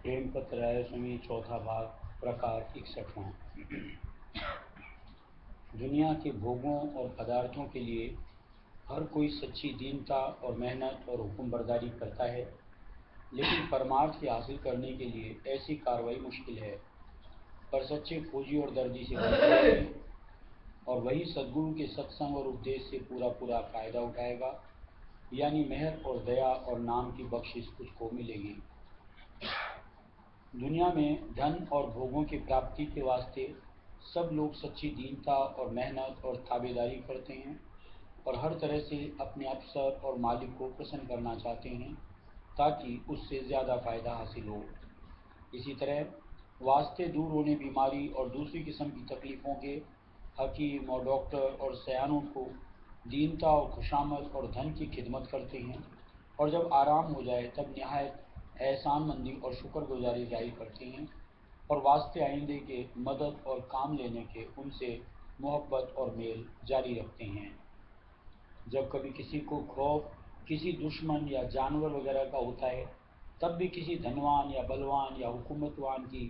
प्रेम पत्र राय स्वामी, चौथा भाग, प्रकार 61वां। दुनिया के भोगों और पदार्थों के लिए हर कोई सच्ची दीनता और मेहनत और हुक्म बरदारी करता है, लेकिन परमार्थ के हासिल करने के लिए ऐसी कार्रवाई मुश्किल है। पर सच्चे खोजी और दर्दी से बचेंगे और वही सद्गुरु के सत्संग और उपदेश से पूरा फायदा उठाएगा, यानी मेहर और दया और नाम की बख्शिश उसको मिलेगी। दुनिया में धन और भोगों की प्राप्ति के वास्ते सब लोग सच्ची दीनता और मेहनत और ताबेदारी करते हैं और हर तरह से अपने अफसर और मालिक को प्रसन्न करना चाहते हैं ताकि उससे ज़्यादा फ़ायदा हासिल हो। इसी तरह वास्ते दूर होने बीमारी और दूसरी किस्म की तकलीफ़ों के हकीम और डॉक्टर और सयानों को दीनता और खुशामद और धन की खिदमत करते हैं, और जब आराम हो जाए तब नहायत एहसानमंदी और शुक्रगुजारी जाहिर करते हैं और वास्ते आइंदे के मदद और काम लेने के उनसे मोहब्बत और मेल जारी रखते हैं। जब कभी किसी को खौफ किसी दुश्मन या जानवर वगैरह का होता है, तब भी किसी धनवान या बलवान या हुकूमतवान की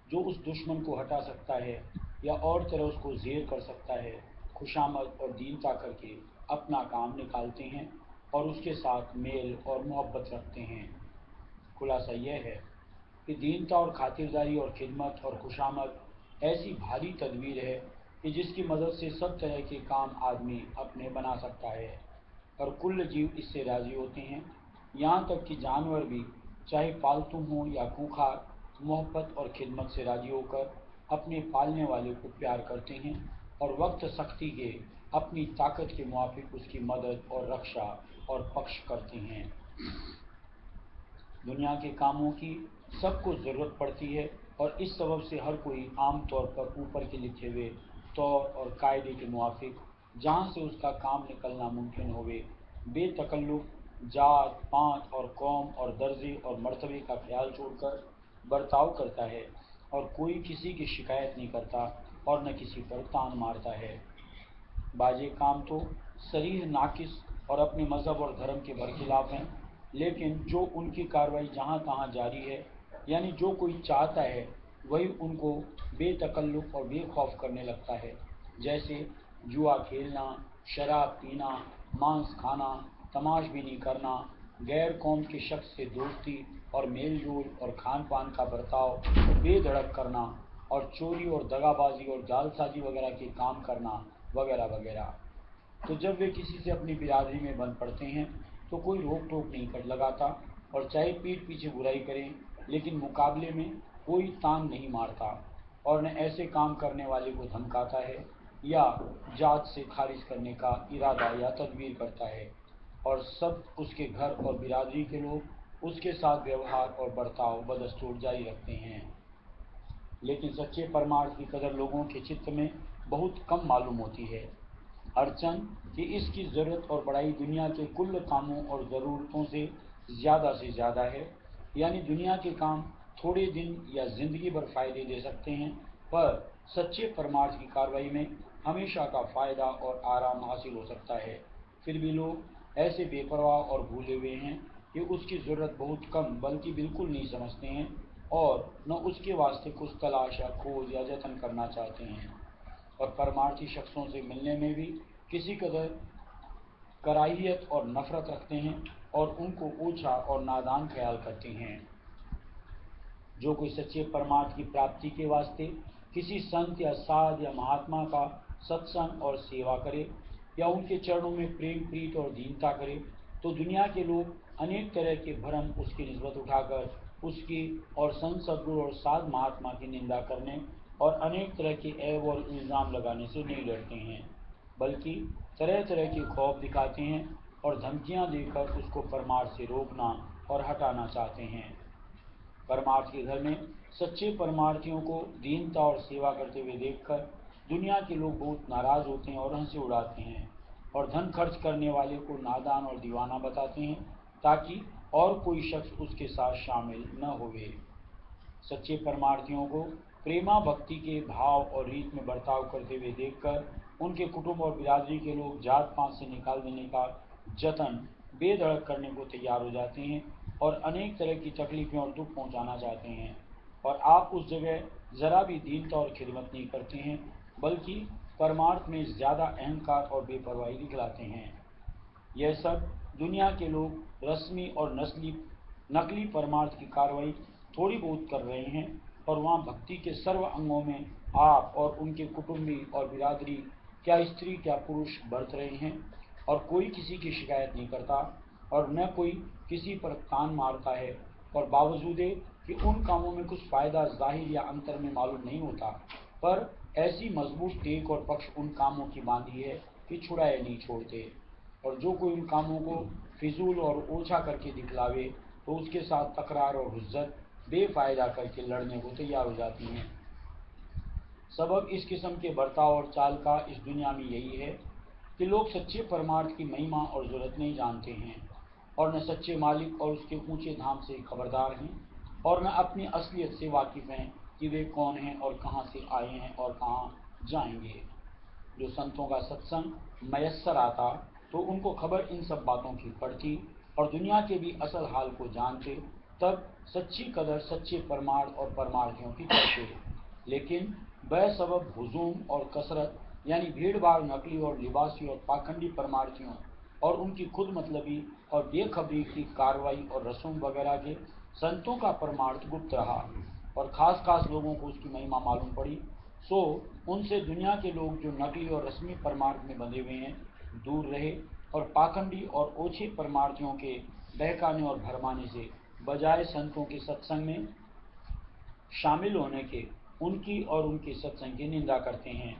जो उस दुश्मन को हटा सकता है या और तरह उसको ज़ेर कर सकता है, खुशामद और दीनता करके अपना काम निकालते हैं और उसके साथ मेल और मोहब्बत रखते हैं। खुलासा यह है कि दीनता और खातिरदारी और खिदमत और खुशामद ऐसी भारी तदबीर है कि जिसकी मदद से सब तरह के काम आदमी अपने बना सकता है और कुल जीव इससे राज़ी होते हैं। यहाँ तक कि जानवर भी, चाहे पालतू हों या खूंखार, मोहब्बत और खिदमत से राज़ी होकर अपने पालने वाले को प्यार करते हैं और वक्त सख्ती के अपनी ताकत के मुताबिक उसकी मदद और रक्षा और पक्ष करते हैं। दुनिया के कामों की सबको ज़रूरत पड़ती है और इस सबब से हर कोई आम तौर पर ऊपर के लिखे हुए तौर और कायदे के मुताबिक जहाँ से उसका काम निकलना मुमकिन होवे बेतकल्लुफ़ जात पात और कौम और दर्जे और मर्तबे का ख्याल छोड़कर बर्ताव करता है और कोई किसी की शिकायत नहीं करता और न किसी पर तान मारता है। बाजे काम तो सरीह नाकिस और अपने मज़हब और धर्म के बरखिलाफ़ हैं, लेकिन जो उनकी कार्रवाई जहाँ तहाँ जारी है, यानी जो कोई चाहता है वही उनको बेतकल्लुफ़ और बेखौफ करने लगता है, जैसे जुआ खेलना, शराब पीना, मांस खाना, तमाशबीनी करना, गैर कौम के शख्स से दोस्ती और मेल जोल और खान पान का बर्ताव बेधड़क करना और चोरी और दगाबाजी और जालसाजी वगैरह के काम करना वगैरह वगैरह। तो जब वे किसी से अपनी बिरादरी में बंध पड़ते हैं तो कोई रोक टोक नहीं कर लगाता और चाहे पीठ पीछे बुराई करें, लेकिन मुकाबले में कोई तान नहीं मारता और न ऐसे काम करने वाले को धमकाता है या जात से खारिज करने का इरादा या तदबीर करता है, और सब उसके घर और बिरादरी के लोग उसके साथ व्यवहार और बर्ताव बदस्तूर जारी रखते हैं। लेकिन सच्चे परमार्थ की कदर लोगों के चित्त में बहुत कम मालूम होती है। अड़चन कि इसकी ज़रूरत और बड़ाई दुनिया के कुल कामों और ज़रूरतों से ज़्यादा है, यानी दुनिया के काम थोड़े दिन या ज़िंदगी भर फ़ायदे दे सकते हैं, पर सच्चे परमार्थ की कार्रवाई में हमेशा का फ़ायदा और आराम हासिल हो सकता है। फिर भी लोग ऐसे बेपरवाह और भूले हुए हैं कि उसकी ज़रूरत बहुत कम बल्कि बिल्कुल नहीं समझते हैं और न उसके वास्ते कुछ तलाश या खोज या जतन करना चाहते हैं, और परमार्थी शख्सों से मिलने में भी किसी कदर कराहियत और नफ़रत रखते हैं और उनको ऊंचा और नादान ख्याल करते हैं। जो कोई सच्चे परमार्थ की प्राप्ति के वास्ते किसी संत या साध या महात्मा का सत्संग और सेवा करे या उनके चरणों में प्रेम प्रीत और दीनता करे, तो दुनिया के लोग अनेक तरह के भरम उसकी निस्बत उठाकर उसकी और संत सद्गुरु और साध महात्मा की निंदा करने और अनेक तरह के ऐब और इल्ज़ाम लगाने से नहीं डरते हैं, बल्कि तरह तरह के खौफ दिखाते हैं और धमकियां देकर उसको परमार्थ से रोकना और हटाना चाहते हैं। परमार्थ के घर में सच्चे परमार्थियों को दीनता और सेवा करते हुए देखकर दुनिया के लोग बहुत नाराज़ होते हैं और हंसी उड़ाते हैं और धन खर्च करने वाले को नादान और दीवाना बताते हैं ताकि और कोई शख्स उसके साथ शामिल न होवे। सच्चे परमार्थियों को प्रेमा भक्ति के भाव और रीत में बर्ताव करते हुए देखकर उनके कुटुंब और बिरादरी के लोग जात पात से निकाल देने का जतन बेधड़क करने को तैयार हो जाते हैं और अनेक तरह की तकलीफें और दुख पहुंचाना चाहते हैं। और आप उस जगह ज़रा भी दीनता और खिदमत नहीं करते हैं, बल्कि परमार्थ में ज़्यादा अहंकार और बेपरवाही दिखलाते हैं। यह सब दुनिया के लोग रस्मी और नकली परमार्थ की कार्रवाई थोड़ी बहुत कर रहे हैं, और वहाँ भक्ति के सर्व अंगों में आप और उनके कुटुंबी और बिरादरी, क्या स्त्री क्या पुरुष, बरत रहे हैं, और कोई किसी की शिकायत नहीं करता और न कोई किसी पर कान मारता है। और बावजूद कि उन कामों में कुछ फ़ायदा ज़ाहिर या अंतर में मालूम नहीं होता, पर ऐसी मजबूत टेक और पक्ष उन कामों की बांधी है कि छुड़ाए नहीं छोड़ते। और जो कोई उन कामों को फिजूल और ओछा करके दिखलावे, तो उसके साथ तकरार और हुज्जत बेफायदा करके लड़ने को तैयार हो जाती हैं। सबब इस किस्म के बर्ताव और चाल का इस दुनिया में यही है कि लोग सच्चे परमार्थ की महिमा और ज़रूरत नहीं जानते हैं, और न सच्चे मालिक और उसके ऊंचे धाम से खबरदार हैं, और न अपनी असलियत से वाकिफ़ हैं कि वे कौन हैं और कहाँ से आए हैं और कहाँ जाएंगे। जो संतों का सत्संग मयस्सर आता, तो उनको खबर इन सब बातों की पड़ती और दुनिया के भी असल हाल को जानते, तब सच्ची कदर सच्चे परमार्थ और परमार्थियों की करते। लेकिन बेसबब हुजूम और कसरत, यानी भीड़ भाड़ नकली और लिबासी और पाखंडी परमार्थियों और उनकी खुद मतलबी और बेखबरी की कार्रवाई और रसूम वगैरह के संतों का परमार्थ गुप्त रहा, और खास खास लोगों को उसकी महिमा मालूम पड़ी। सो उनसे दुनिया के लोग जो नकली और रस्मी परमार्थ में बंधे हुए हैं, दूर रहे, और पाखंडी और ओछे परमार्थियों के बहकाने और भरमाने से बजाय संतों के सत्संग में शामिल होने के उनकी और उनके सत्संग की निंदा करते हैं।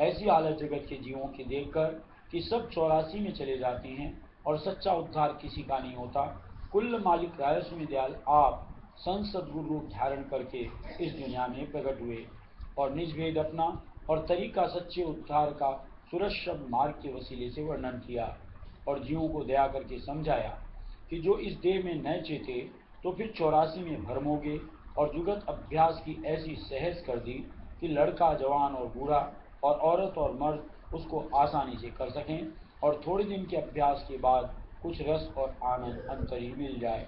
ऐसी हालत जगत के जीवों की देखकर कि सब 84 में चले जाते हैं और सच्चा उद्धार किसी का नहीं होता, कुल मालिक रायस्वामी दयाल आप संत सद्गुरु रूप धारण करके इस दुनिया में प्रकट हुए और निज भेद अपना और तरीका सच्चे उद्धार का सुरक्षित मार्ग के वसीले से वर्णन किया, और जीवों को दया करके समझाया कि जो इस देह में न चेते तो फिर 84 में भरमोगे, और जुगत अभ्यास की ऐसी सहज कर दी कि लड़का जवान और बूढ़ा और औरत और मर्द उसको आसानी से कर सकें, और थोड़े दिन के अभ्यास के बाद कुछ रस और आनंद अंतर ही मिल जाए।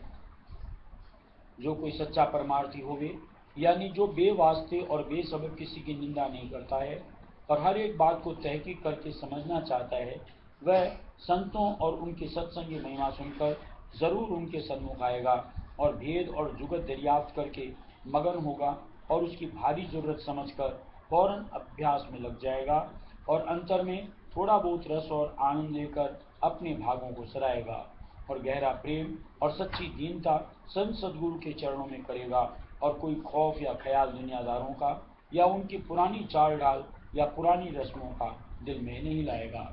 जो कोई सच्चा परमार्थी होवे, यानी जो बेवास्ते और बेसबब किसी की निंदा नहीं करता है और हर एक बात को तहकीक करके समझना चाहता है, वह संतों और उनके सत्संग की महिमा सुनकर जरूर उनके सन्मुख आएगा और भेद और जुगत दरियाफ्त करके मगन होगा, और उसकी भारी जरूरत समझकर फौरन अभ्यास में लग जाएगा और अंतर में थोड़ा बहुत रस और आनंद लेकर अपने भागों को सराएगा, और गहरा प्रेम और सच्ची दीनता संत सद्गुरु के चरणों में करेगा, और कोई खौफ या ख्याल दुनियादारों का या उनकी पुरानी चाल ढाल या पुरानी रस्मों का दिल में नहीं लाएगा।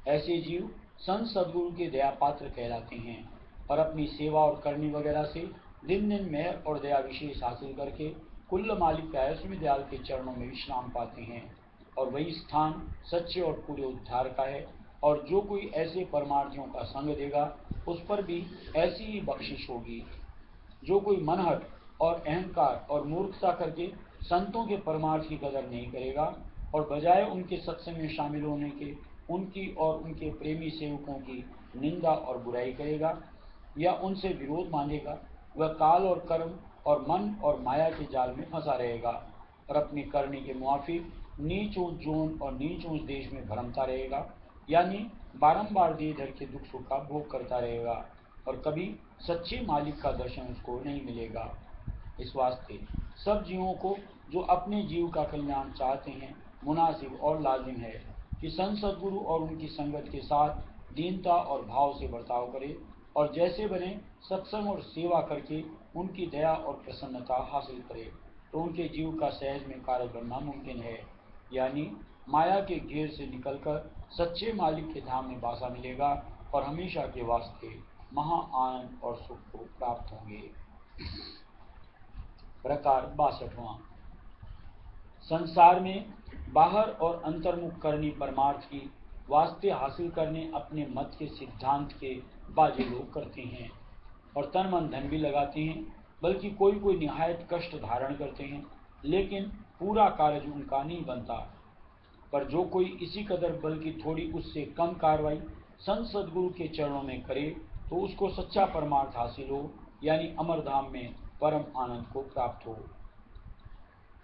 ऐसे जीव संत सद्गुरु के दया पात्र कहलाते हैं, और अपनी सेवा और करनी वगैरह से दिन दिन मेहर और दया विशेष हासिल करके कुल्ल मालिक रायस्वामी दयाल के चरणों में विश्राम पाते हैं, और वही स्थान सच्चे और पूरे उद्धार का है। और जो कोई ऐसे परमार्थियों का संग देगा, उस पर भी ऐसी ही बख्शिश होगी। जो कोई मनहट और अहंकार और मूर्खता करके संतों के परमार्थ की कदर नहीं करेगा और बजाय उनके सत्संग में शामिल होने के उनकी और उनके प्रेमी सेवकों की निंदा और बुराई करेगा या उनसे विरोध मानेगा, वह काल और कर्म और मन और माया के जाल में फंसा रहेगा और अपनी करनी के मुआफिक नीच ऊंच जोन और नीच ऊंच देश में भरमता रहेगा, यानी बारंबार देह धर के दुख सुख का भोग करता रहेगा, और कभी सच्चे मालिक का दर्शन उसको नहीं मिलेगा। इस वास्ते सब जीवों को जो अपने जीव का कल्याण चाहते हैं, मुनासिब और लाजिम है कि संत सद्गुरु और उनकी संगत के साथ दीनता और भाव से बर्ताव करे, और जैसे बने सत्संग और सेवा करके उनकी दया और प्रसन्नता हासिल करे, तो उनके जीव का सहज में कार्य बनना मुमकिन है, यानी माया के घेर से निकलकर सच्चे मालिक के धाम में वासा मिलेगा और हमेशा के वास्ते महा आनंद और सुख को प्राप्त होंगे। प्रकार 62वां। संसार में बाहर और अंतर्मुख करनी परमार्थ की वास्ते हासिल करने अपने मत के सिद्धांत के बाजे लोग करते हैं और तन मन धन भी लगाते हैं, बल्कि कोई कोई निहायत कष्ट धारण करते हैं, लेकिन पूरा कार्य उनका नहीं बनता। पर जो कोई इसी कदर बल्कि थोड़ी उससे कम कार्रवाई संत सदगुरु के चरणों में करे, तो उसको सच्चा परमार्थ हासिल हो, यानी अमरधाम में परम आनंद को प्राप्त हो।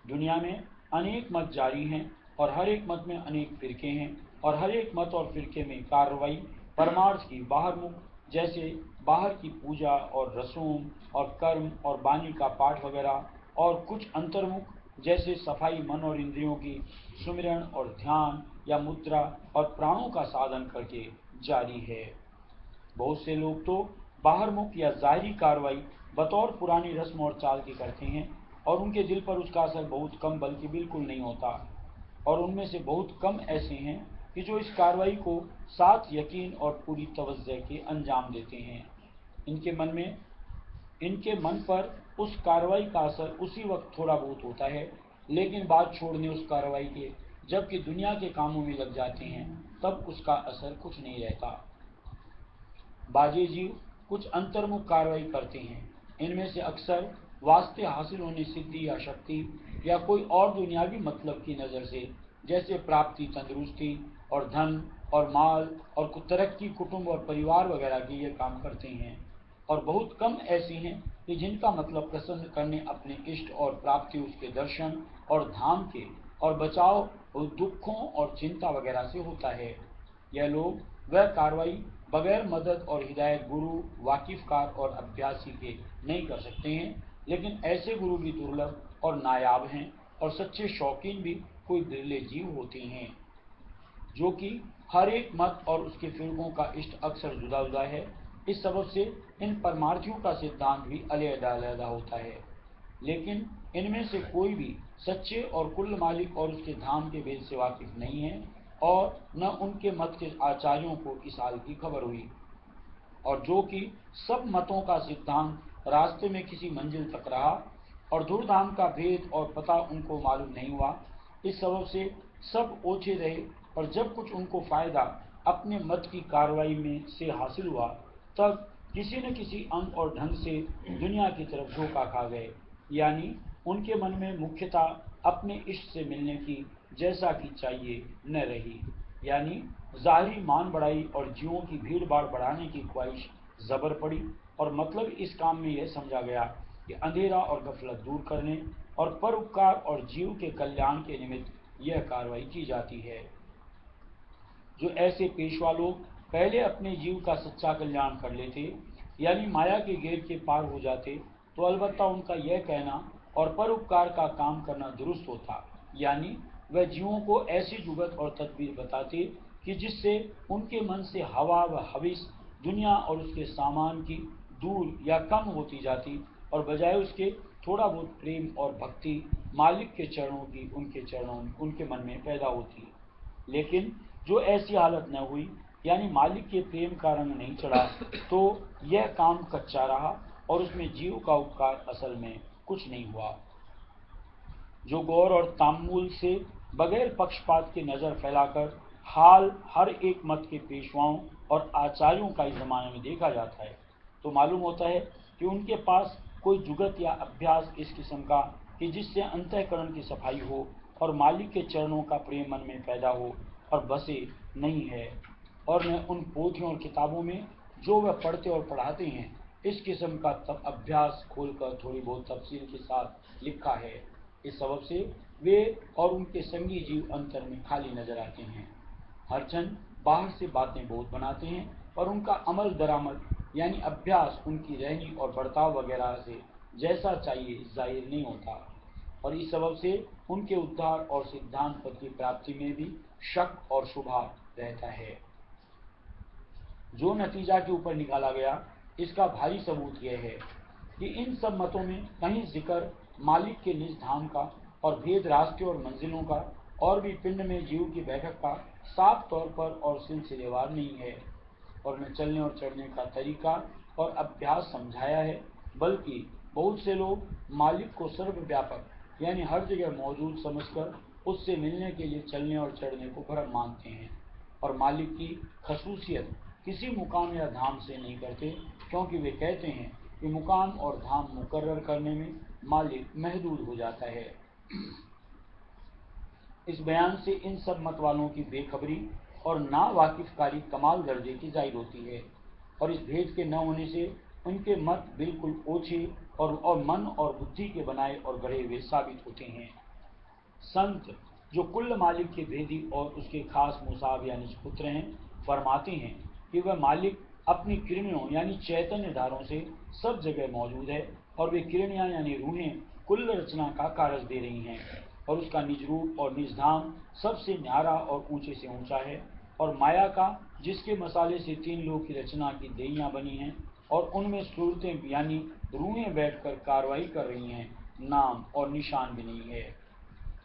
दुनिया में अनेक मत जारी हैं और हर एक मत में अनेक फिरके हैं, और हर एक मत और फिरके में कार्रवाई परमार्थ की बाहरमुख, जैसे बाहर की पूजा और रसूम और कर्म और बानी का पाठ वगैरह, और कुछ अंतर्मुख जैसे सफाई मन और इंद्रियों की सुमिरन और ध्यान या मुद्रा और प्राणों का साधन करके जारी है। बहुत से लोग तो बाहरमुख या जाहिरी कार्रवाई बतौर पुरानी रस्म और चाल की करते हैं, और उनके दिल पर उसका असर बहुत कम बल्कि बिल्कुल नहीं होता। और उनमें से बहुत कम ऐसे हैं कि जो इस कार्रवाई को साथ यकीन और पूरी तवज्जो के अंजाम देते हैं। इनके मन पर उस कार्रवाई का असर उसी वक्त थोड़ा बहुत होता है, लेकिन बात छोड़ने उस कार्रवाई के, जबकि दुनिया के कामों में लग जाते हैं, तब उसका असर कुछ नहीं रहता। बाजे जीव कुछ अंतर्मुख कार्रवाई करते हैं। इनमें से अक्सर वास्ते हासिल होने सिद्धि या शक्ति या कोई और दुनियावी मतलब की नज़र से, जैसे प्राप्ति, तंदुरुस्ती और धन और माल और तरक्की, कुटुंब और परिवार वगैरह के ये काम करते हैं। और बहुत कम ऐसी हैं कि जिनका मतलब प्रसन्न करने अपने इष्ट और प्राप्ति, उसके दर्शन और धाम के और बचाव दुखों और चिंता वगैरह से होता है। यह लोग वह कार्रवाई बगैर मदद और हिदायत गुरु, वाकिफकार और अभ्यासी के नहीं कर सकते हैं, लेकिन ऐसे गुरु भी दुर्लभ और नायाब हैं, और सच्चे शौकीन भी कोई बिरले जीव होते हैं। जो कि हर एक मत और उसके फिरकों का इष्ट अक्सर जुदा जुदा है। इस सबब से इन परमार्थियों का सिद्धांत भी अलग-अलग होता है, लेकिन इनमें से कोई भी सच्चे और कुल मालिक और उसके धाम के भेद से वाकिफ नहीं है, और न उनके मत के आचार्यों को इस हाल की खबर हुई। और जो कि सब मतों का सिद्धांत रास्ते में किसी मंजिल तक रहा, और धूमधाम का भेद और पता उनको मालूम नहीं हुआ। इस सबब से सब ओछे रहे, और जब कुछ उनको फायदा अपने मत की कार्रवाई में से हासिल हुआ, तब किसी न किसी अंग और ढंग से दुनिया की तरफ झोंका खा गए। यानी उनके मन में मुख्यतः अपने इष्ट से मिलने की जैसा कि चाहिए न रही, यानी ज़ाहिरी मान बढ़ाई और जीवों की भीड़ भाड़ बढ़ाने की ख्वाहिश जबर पड़ी, और मतलब इस काम में यह समझा गया कि अंधेरा और गफलत दूर करने और परोपकार और जीव के कल्याण के निमित्त यह कार्रवाई की जाती है। जो ऐसे पेशवा लोग पहले अपने जीव का सच्चा कल्याण कर लेते, यानी माया के गेट के पार हो जाते, तो अलबत्ता उनका यह कहना और परोपकार का काम करना दुरुस्त होता। यानी वह जीवों को ऐसी जुगत और तदबीर बताते कि जिससे उनके मन से हवा व हविस, दुनिया और उसके सामान की दूर या कम होती जाती, और बजाय उसके थोड़ा बहुत प्रेम और भक्ति मालिक के चरणों की उनके मन में पैदा होती। लेकिन जो ऐसी हालत न हुई, यानी मालिक के प्रेम का रंग नहीं चढ़ा, तो यह काम कच्चा रहा, और उसमें जीव का उपकार असल में कुछ नहीं हुआ। जो गौर और ताम्मुल से बगैर पक्षपात के नज़र फैलाकर हाल हर एक मत के पेशवाओं और आचार्यों का इस जमाने में देखा जाता है, तो मालूम होता है कि उनके पास कोई जुगत या अभ्यास इस किस्म का कि जिससे अंतःकरण की सफाई हो और मालिक के चरणों का प्रेम मन में पैदा हो और बसे नहीं है, और न उन पोथियों और किताबों में जो वह पढ़ते और पढ़ाते हैं इस किस्म का अभ्यास खोलकर थोड़ी बहुत तफसील के साथ लिखा है। इस सबब से वे और उनके संगी जीव अंतर में खाली नजर आते हैं। हर जन बाहर से बातें बहुत बनाते हैं, और उनका अमल दरामद यानी अभ्यास उनकी रहनी और बर्ताव वगैरह से जैसा चाहिए जाहिर नहीं होता, और इस सबब से उनके उद्धार और सिद्धांत पद की प्राप्ति में भी शक और शुभा रहता है। जो नतीजा के ऊपर निकाला गया, इसका भारी सबूत यह है कि इन सब मतों में कहीं जिक्र मालिक के निज धाम का और भेद रास्ते और मंजिलों का और भी पिंड में जीव की बैठक का साफ तौर पर और सिलसिलेवार नहीं है, और न चलने और चढ़ने का तरीका और अभ्यास समझाया है, बल्कि बहुत से लोग मालिक को सर्वव्यापक यानी हर जगह मौजूद समझकर उससे मिलने के लिए चलने और चढ़ने को भरम मानते हैं, और मालिक की खसूसियत किसी मुकाम या धाम से नहीं करते, क्योंकि वे कहते हैं कि मुकाम और धाम मुकर्रर करने में मालिक महदूद हो जाता है। इस बयान से इन सब मत वालों की बेखबरी और नावाकिफकारी कमाल दर्जे की जाहिर होती है, और इस भेद के न होने से उनके मत बिल्कुल ओछे और मन और बुद्धि के बनाए और गढ़े हुए साबित होते हैं। संत जो कुल्ल मालिक के भेदी और उसके खास मुसाब यानी पुत्र हैं, फरमाते हैं कि वह मालिक अपनी किरणियों यानी चैतन्य धारों से सब जगह मौजूद है, और वे किरणियाँ यानी रूहें कुल्ल रचना का कारज दे रही हैं, और उसका निज रूप और निज धाम सबसे न्यारा और ऊंचे से ऊंचा है, और माया का जिसके मसाले से तीन लोग की रचना की देहियाँ बनी हैं और उनमें सूरतें यानी रूहें बैठकर कार्रवाई कर रही हैं, नाम और निशान भी नहीं है।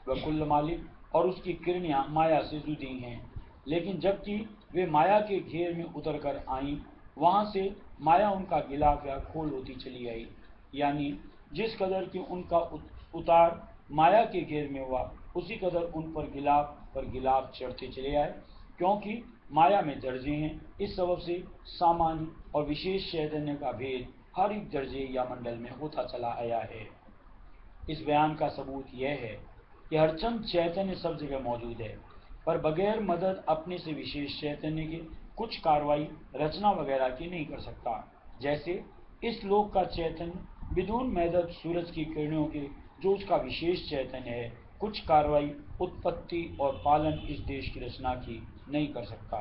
वह कुल्ल मालिक और उसकी किरणियाँ माया से जुदी हैं, लेकिन जबकि वे माया के घेर में उतर कर आईं, वहाँ से माया उनका गिलाफ या खोल होती चली आई, यानी जिस कदर कि उनका उतार माया के घेर में हुआ, उसी कदर उन पर गिलाफ चढ़ते चले आए, क्योंकि माया में दर्जे हैं। इस सबब से सामान्य और विशेष चैतन्य का भेद हर एक दर्जे या मंडल में होता चला आया है। इस बयान का सबूत यह है कि हरचंद चैतन्य सब जगह मौजूद है, पर बगैर मदद अपने से विशेष चैतन्य के कुछ कार्रवाई रचना वगैरह की नहीं कर सकता। जैसे इस लोक का चैतन्य बिदून मदद सूरज की किरणों के जो उसका विशेष चैतन्य है, कुछ कार्रवाई उत्पत्ति और पालन इस देश की रचना की नहीं कर सकता।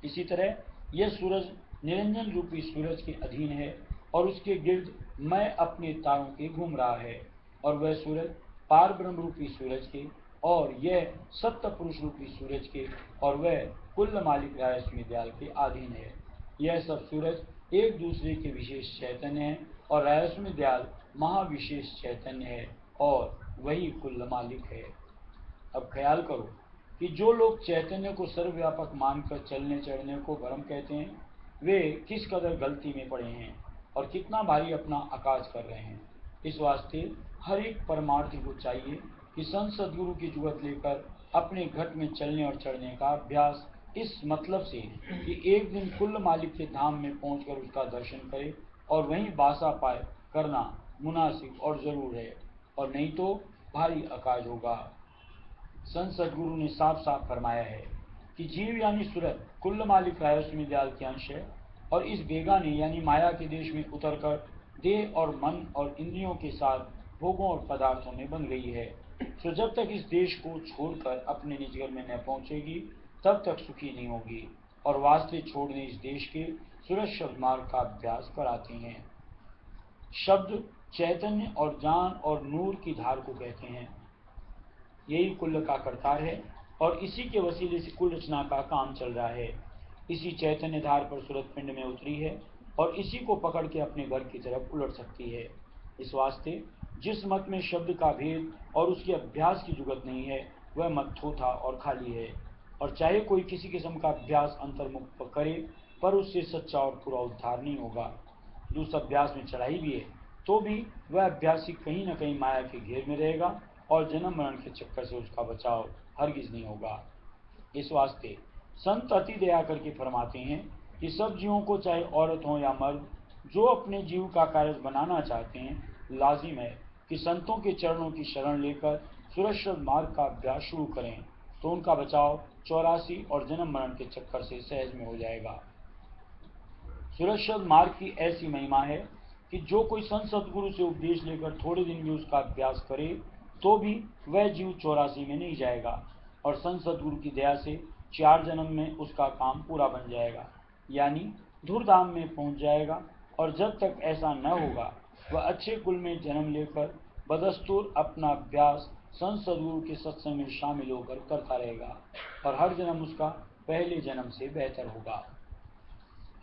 इसी तरह यह सूरज निरंजन रूपी सूरज के अधीन है, और उसके गिर्द मैं अपने तारों के घूम रहा है, और वह सूरज पार ब्रह्म रूपी सूरज के, और यह सत्य पुरुष रूपी सूरज के, और वह कुल्ल मालिक रायस्मी दयाल के अधीन है। यह सब सूरज एक दूसरे के विशेष चैतन्य है, और रायस्मी दयाल महाविशेष चैतन्य है, और वही कुल्ल मालिक है। अब ख्याल करो कि जो लोग चैतन्य को सर्वव्यापक मानकर चलने चढ़ने को भ्रम कहते हैं, वे किस कदर गलती में पड़े हैं और कितना भारी अपना आकाश कर रहे हैं। इस वास्ते हर एक परमार्थी को चाहिए कि संत सदगुरु की जुगत लेकर अपने घट में चलने और चढ़ने का अभ्यास इस मतलब से कि एक दिन कुल्ल मालिक के धाम में पहुंचकर उसका दर्शन करे और वहीं बासा पाए करना मुनासिब और जरूर है, और नहीं तो भारी अकाज होगा। संत सदगुरु ने साफ साफ फरमाया है कि जीव यानी सूरत कुल्ल मालिक रायस्मी दयाल के अंश है, और इस बेगाने यानी माया के देश में उतरकर देह और मन और इंद्रियों के साथ भोगों और पदार्थों में बन गई है। तो जब तक इस देश को छोड़कर अपने निज घर में न पहुंचेगी, तब तक सुखी नहीं होगी, और वास्ते छोड़ने इस देश के सूरज शब्द मार्ग का अभ्यास कराते हैं। शब्द चैतन्य और जान और नूर की धार को कहते हैं। यही कुल्ल का करतार है, और इसी के वसीले से कुल रचना का काम चल रहा है। इसी चैतन्य धार पर सूरत पिंड में उतरी है, और इसी को पकड़ के अपने घर की तरफ उलट सकती है। इस वास्ते जिस मत में शब्द का भेद और उसके अभ्यास की जुगत नहीं है, वह मत थोथा और खाली है, और चाहे कोई किसी किस्म का अभ्यास अंतर्मुख करे, पर उससे सच्चा और पूरा उद्धार नहीं होगा। जो उस अभ्यास में चढ़ाई भी है, तो भी वह अभ्यासी कहीं न कहीं माया के घेर में रहेगा, और जन्म मरण के चक्कर से उसका बचाव हरगिज नहीं होगा। इस वास्ते संत अति दया करके फरमाते हैं कि सब जीवों को, चाहे औरत हो या मर्द, जो अपने जीव का कार्य बनाना चाहते हैं, लाजिम है कि संतों के चरणों की शरण लेकर सुरक्षित मार्ग का अभ्यास शुरू करें, तो उनका बचाव 84 और जन्म मरण के चक्कर से सहज में हो जाएगा। सुरक्षित मार्ग की ऐसी महिमा है कि जो कोई संत सदगुरु से उपदेश लेकर थोड़े दिन भी उसका अभ्यास करे, तो भी वह जीव 84 में नहीं जाएगा, और संत सदगुरु की दया से 4 जन्म में उसका काम पूरा बन जाएगा, यानी धूर्धाम में पहुंच जाएगा। और जब तक ऐसा न होगा, वह अच्छे कुल में जन्म लेकर बदस्तूर अपना अभ्यास संत सदगुरु के सत्संग में शामिल होकर करता रहेगा, और हर जन्म उसका पहले जन्म से बेहतर होगा।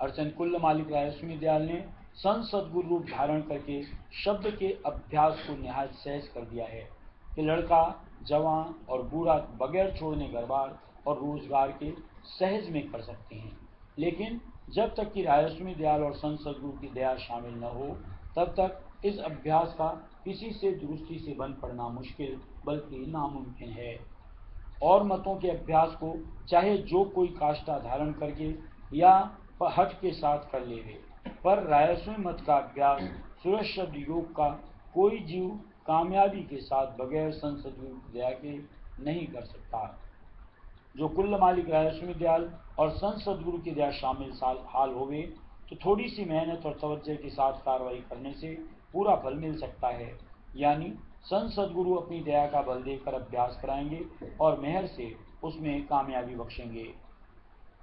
अर्चन कुल्ल मालिक रायस्मी दयाल ने संत सदगुरु रूप धारण करके शब्द के अभ्यास को निहायत सहज कर दिया है कि लड़का, जवान और बूढ़ा बगैर छोड़ने घर-बार और रोजगार के सहज में कर सकते हैं। लेकिन जब तक कि रायस्मी दयाल और संत सदगुरु की दया शामिल न हो, तब तक इस अभ्यास का किसी से दुरुस्ती से बन पड़ना मुश्किल बल्कि नामुमकिन है। और मतों के अभ्यास को चाहे जो कोई काष्ठा धारण करके या हठ के साथ कर लेवे, पर रायस्वी मत का अभ्यास सूरज शब्द योग का कोई जीव कामयाबी के साथ बगैर संत सद्गुरु की दया के नहीं कर सकता। जो कुल मालिक रायस्वी दयाल और संत सद्गुरु की दया शामिल हाल होवे तो थोड़ी सी मेहनत और तवज्जो के साथ कार्रवाई करने से पूरा फल मिल सकता है। यानी संत सद्गुरु अपनी दया का बल देकर अभ्यास कराएंगे और मेहर से उसमें कामयाबी बख्शेंगे।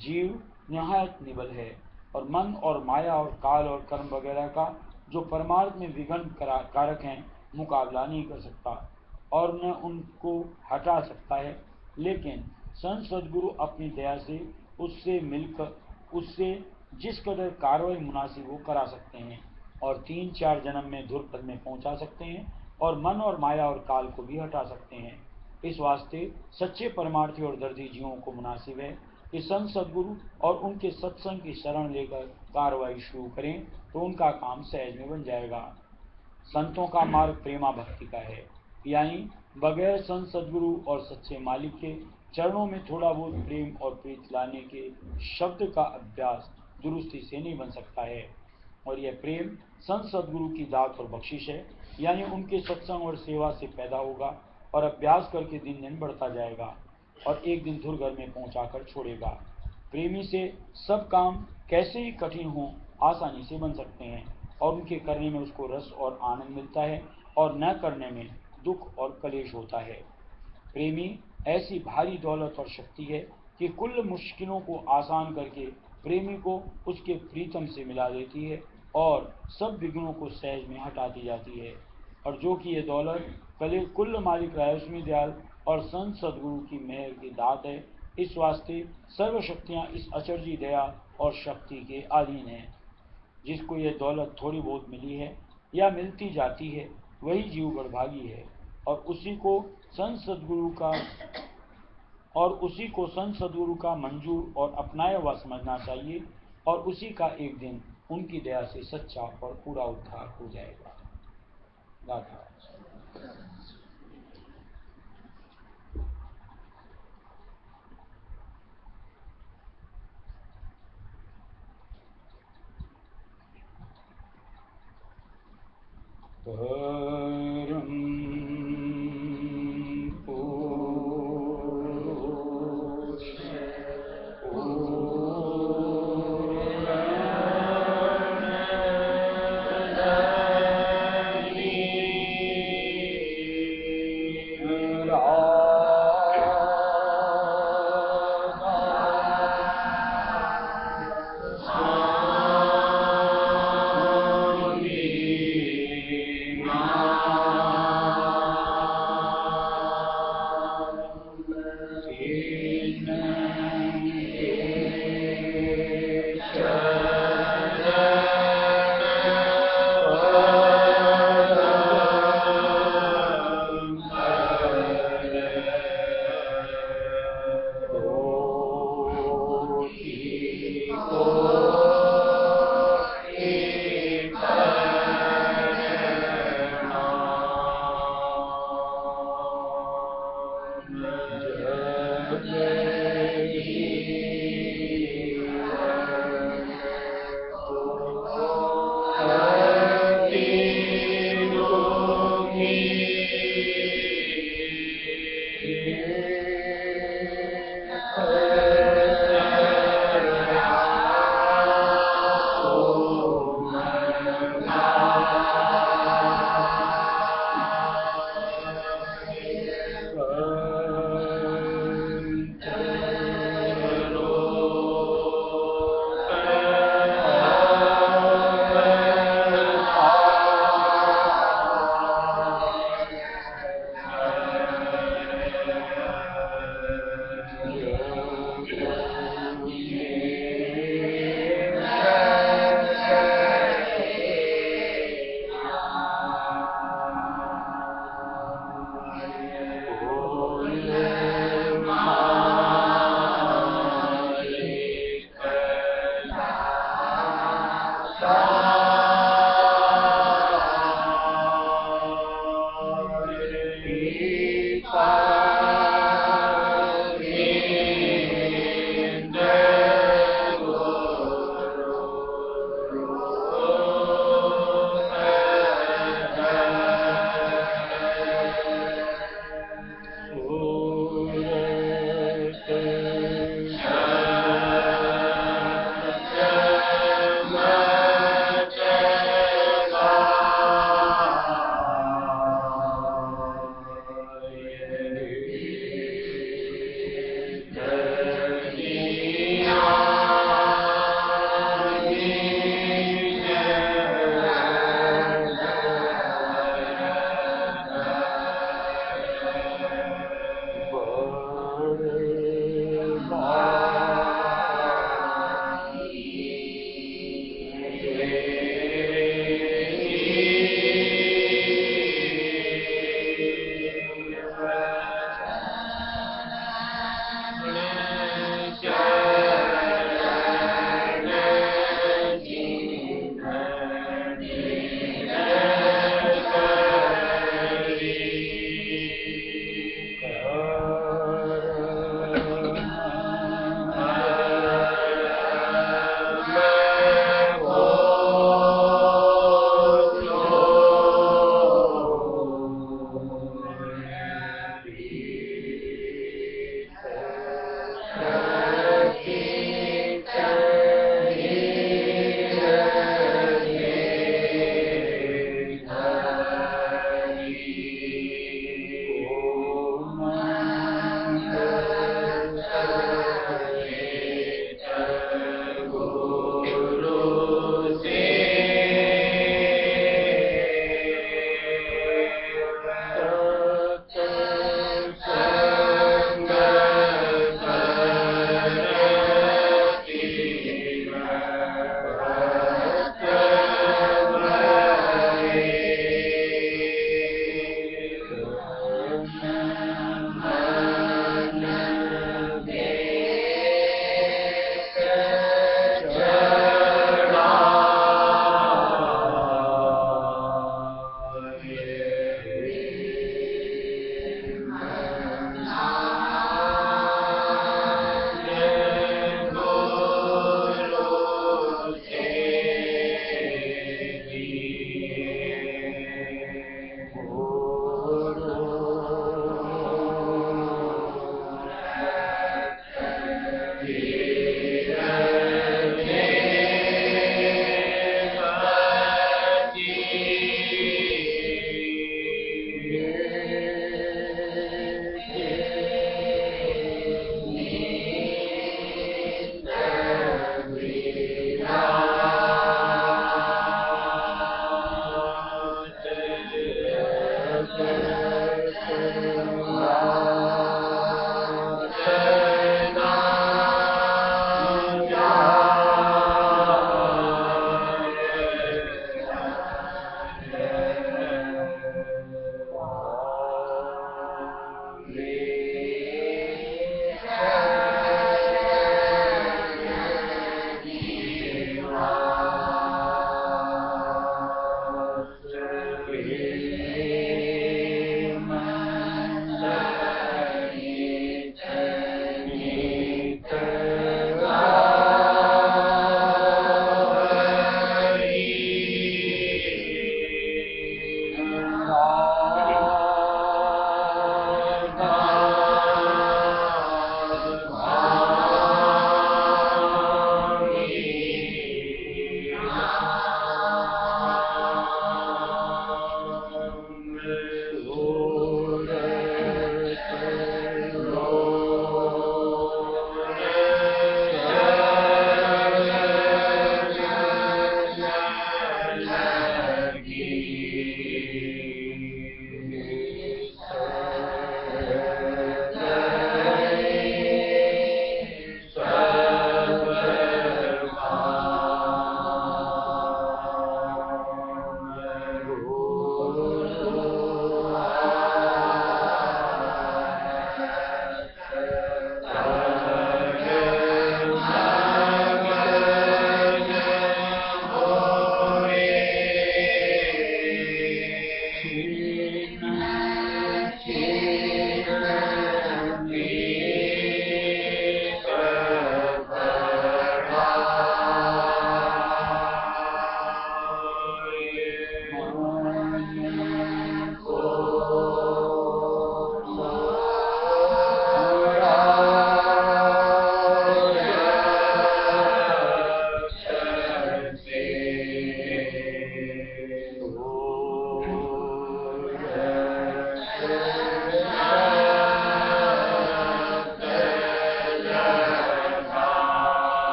जीव निहायत निबल है और मन और माया और काल और कर्म वगैरह का जो परमार्थ में विघ्न कारक हैं मुकाबला नहीं कर सकता और न उनको हटा सकता है, लेकिन संत सद्गुरु अपनी दया से उससे जिस कदर कार्रवाई मुनासिब वो करा सकते हैं और 3-4 जन्म में धुर पद में पहुंचा सकते हैं और मन और माया और काल को भी हटा सकते हैं। इस वास्ते सच्चे परमार्थी और दर्दी जीवों को मुनासिब है कि संत सद्गुरु और उनके सत्संग की शरण लेकर कार्रवाई शुरू करें तो उनका काम सहज में बन जाएगा। संतों का मार्ग प्रेमा भक्ति का है, यानी बगैर संत सद्गुरु और सच्चे मालिक के चरणों में थोड़ा बहुत प्रेम और प्रीत लाने के शब्द का अभ्यास दुरुस्ती से नहीं बन सकता है। और यह प्रेम संत सद्गुरु की दात और बख्शिश है, यानी उनके सत्संग और सेवा से पैदा होगा और अभ्यास करके दिन दिन बढ़ता जाएगा और एक दिन धुर घर में पहुंचा कर छोड़ेगा। प्रेमी से सब काम कैसे ही कठिन हो आसानी से बन सकते हैं और उनके करने में उसको रस और आनंद मिलता है और न करने में दुख और कलेश होता है। प्रेमी ऐसी भारी दौलत और शक्ति है कि कुल मुश्किलों को आसान करके प्रेमी को उसके प्रीतम से मिला देती है और सब विघ्नों को सहज में हटा दी जाती है। और जो कि ये दौलत कुल मालिक रायस्वी दयाल और संत सद्गुरु की मेहर की दात है, इस वास्ते सर्व शक्तियाँ इस अचरजी दया और शक्ति के अधीन हैं। जिसको ये दौलत थोड़ी बहुत मिली है या मिलती जाती है वही जीव बड़भागी है और उसी को संत सद्गुरु का मंजूर और अपनाया हुआ समझना चाहिए और उसी का एक दिन उनकी दया से सच्चा और पूरा उद्धार हो जाएगा। गाथा।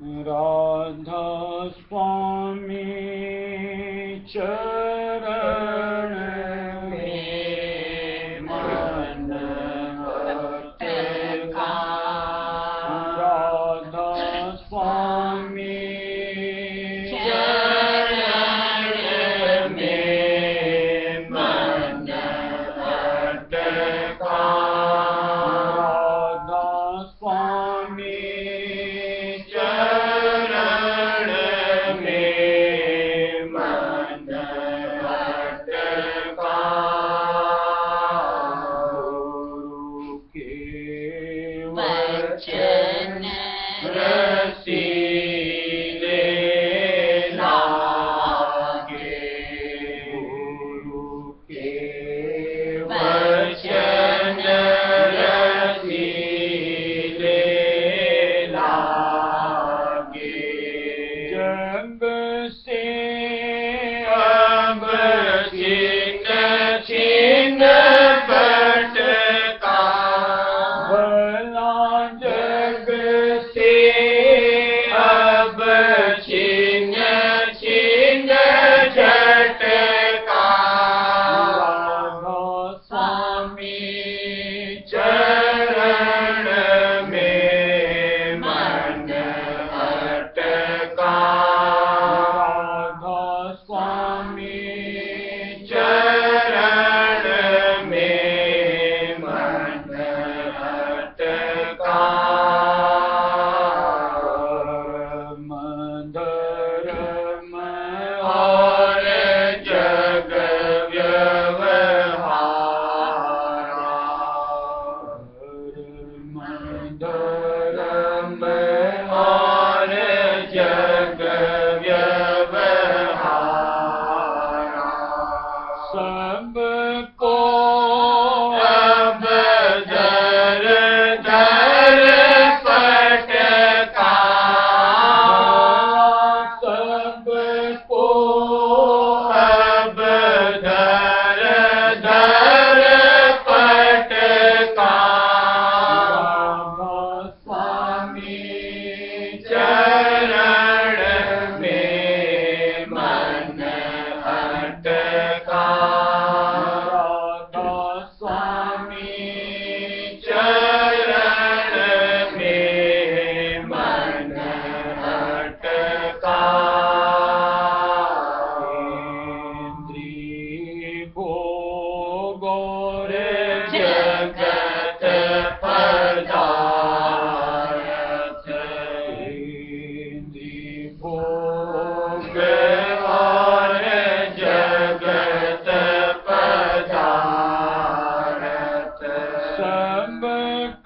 राधा स्वामी चरण में मन अटका, राधा स्वामी चरण में मन अटका, राधा स्वामी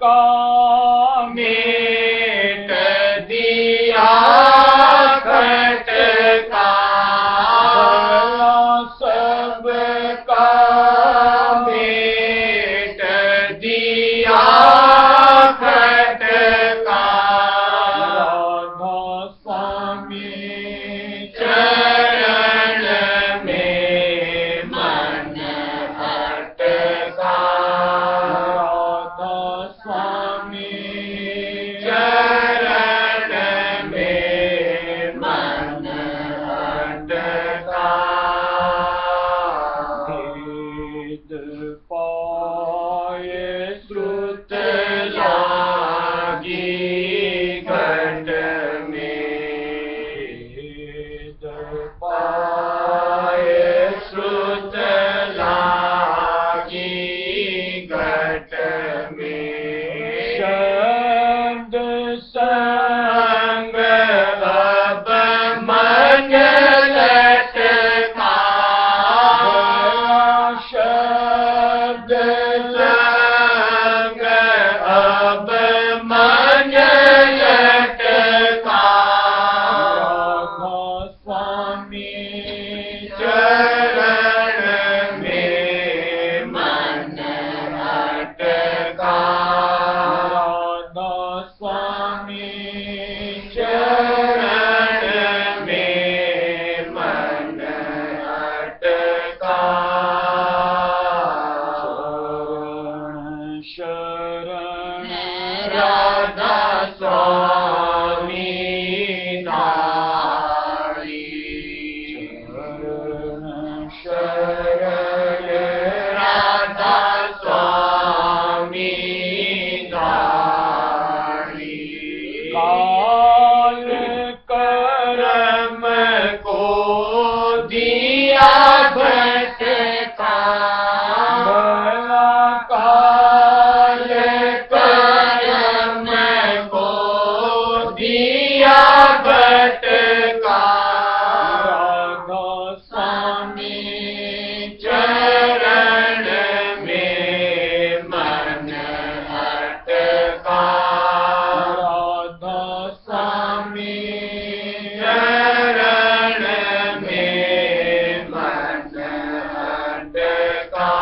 का मेट दिया खटका, सबका मेट दिया खटका। राधा स्वामी चरण में मन अटका, राधा स्वामी चरण में मन अटका। भेद पाए श्रुत लागी घट में, भेद पाए श्रुत लागी घट में। शब्द संग अब मन लटका, शब्द संग अब मन लटका। राधा स्वामी चरण में मन अटका, राधा स्वामी चरण में मन अटका। शरण शरण राधा स्वामी नारी, शरण शरण राधा स्वामी नारी। काल कर्म को दिया भटका, भला काल कर्म को दिया भटका। राधा स्वामी चरण में मन अटका, राधा स्वामी चरण में मन अटका।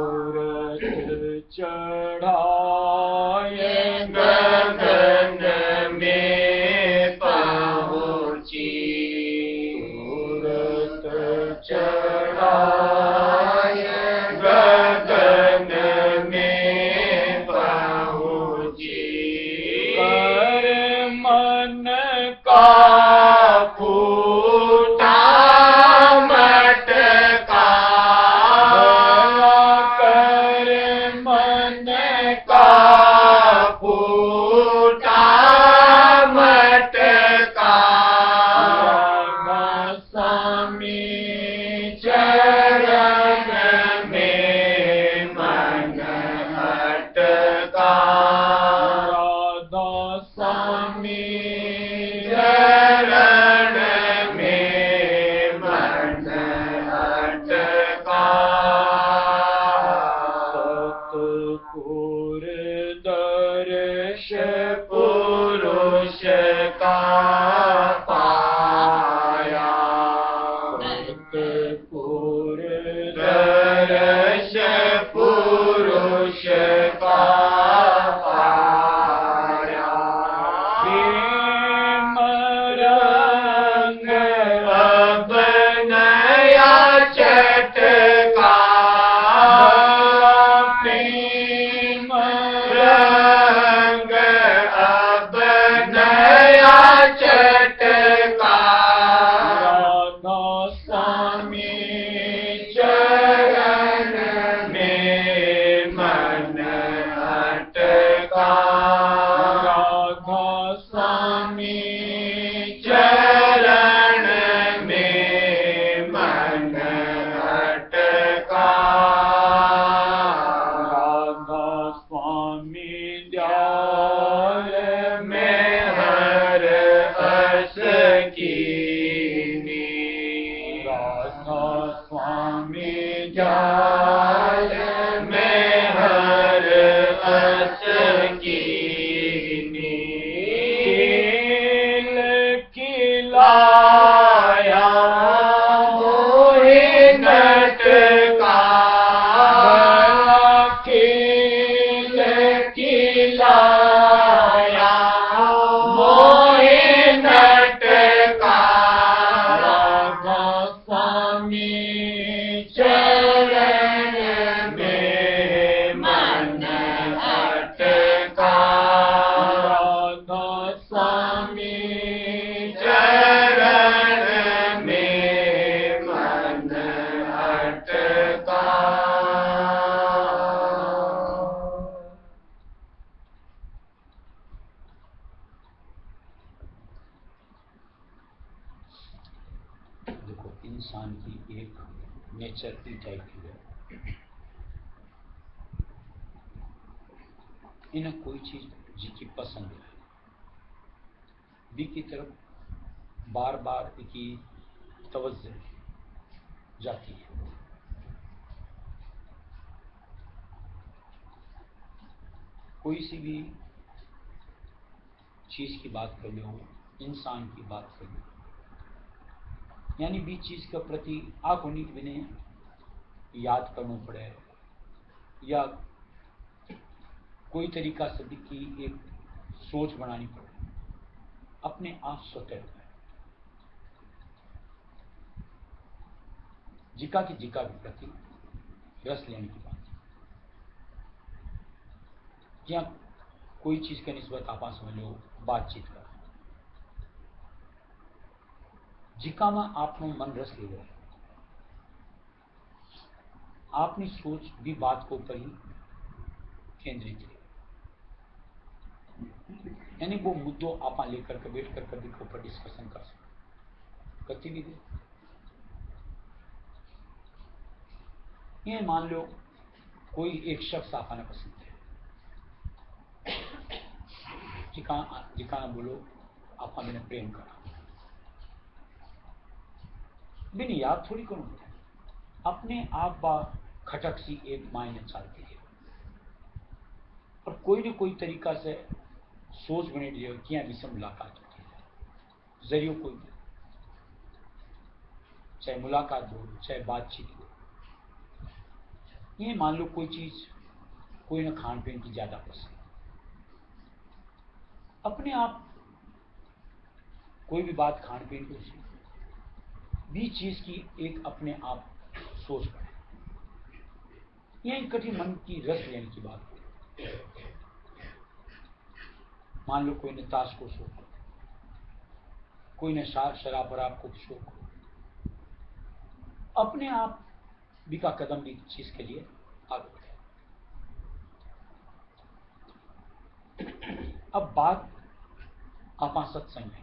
सूरज चढ़ाए गगन में पहुँची, सूरज चढ़ाए गगन में पहुँची। कर मन का फूटा मटका, कर मन का फूटा मटका। राधा स्वामी चरण में मन अटका, राधा स्वामी चरण में मन अटका। सतपुर दर्श पुरुष का पाया, सतपुर दर्श पुरुष का पाया। प्रेम रंग अब नया चटका, प्रेम रंग अब नया चटका। राधा स्वामी चरण में मन इंसान की एक नेचर ई टाइप की है, इन्हें कोई चीज जी की पसंद है, बी की तरफ बार बार की तवज्जो जाती है। कोई सी भी चीज की बात कर लो, इंसान की बात कर लो, यानी भी चीज के प्रति आंख होने की बिना याद करना पड़े या कोई तरीका से की एक सोच बनानी पड़े, अपने आप स्वतः है। जिका के प्रति रस लेने की बात, या कोई चीज के निस्बत आप समझ लो बातचीत कर, जिका में आपनो मन रस ले गए, आपनी सोच भी बात को ऊपर ही केंद्रित है, यानी वो मुद्दों आप लेकर के बैठ कर कभी के ऊपर डिस्कशन कर सकते कति भी दे। ये मान लो कोई एक शख्स आपने पसंद है, जिका बोलो आप मैंने प्रेम करा, बिन याद थोड़ी करूं, अपने आप बा खटक सी एक मायने चलती है, और कोई न कोई तरीका से सोच बने दिए कि यहाँ भी मुलाकात होती है, जरिए कोई भी, चाहे मुलाकात हो चाहे बातचीत हो। ये मान लो कोई चीज कोई न खान पीन की ज्यादा पसंद, अपने आप कोई भी बात खान पीन को भी चीज की एक अपने आप सोच पड़े, यह कठिन मन की रस लेने की बात है। मान लो कोई ने ताश को शौक हो, कोई ने शराब वराब को शौक हो, अपने आप भी का कदम भी चीज के लिए आगे बढ़े। अब बात आप सत्संग है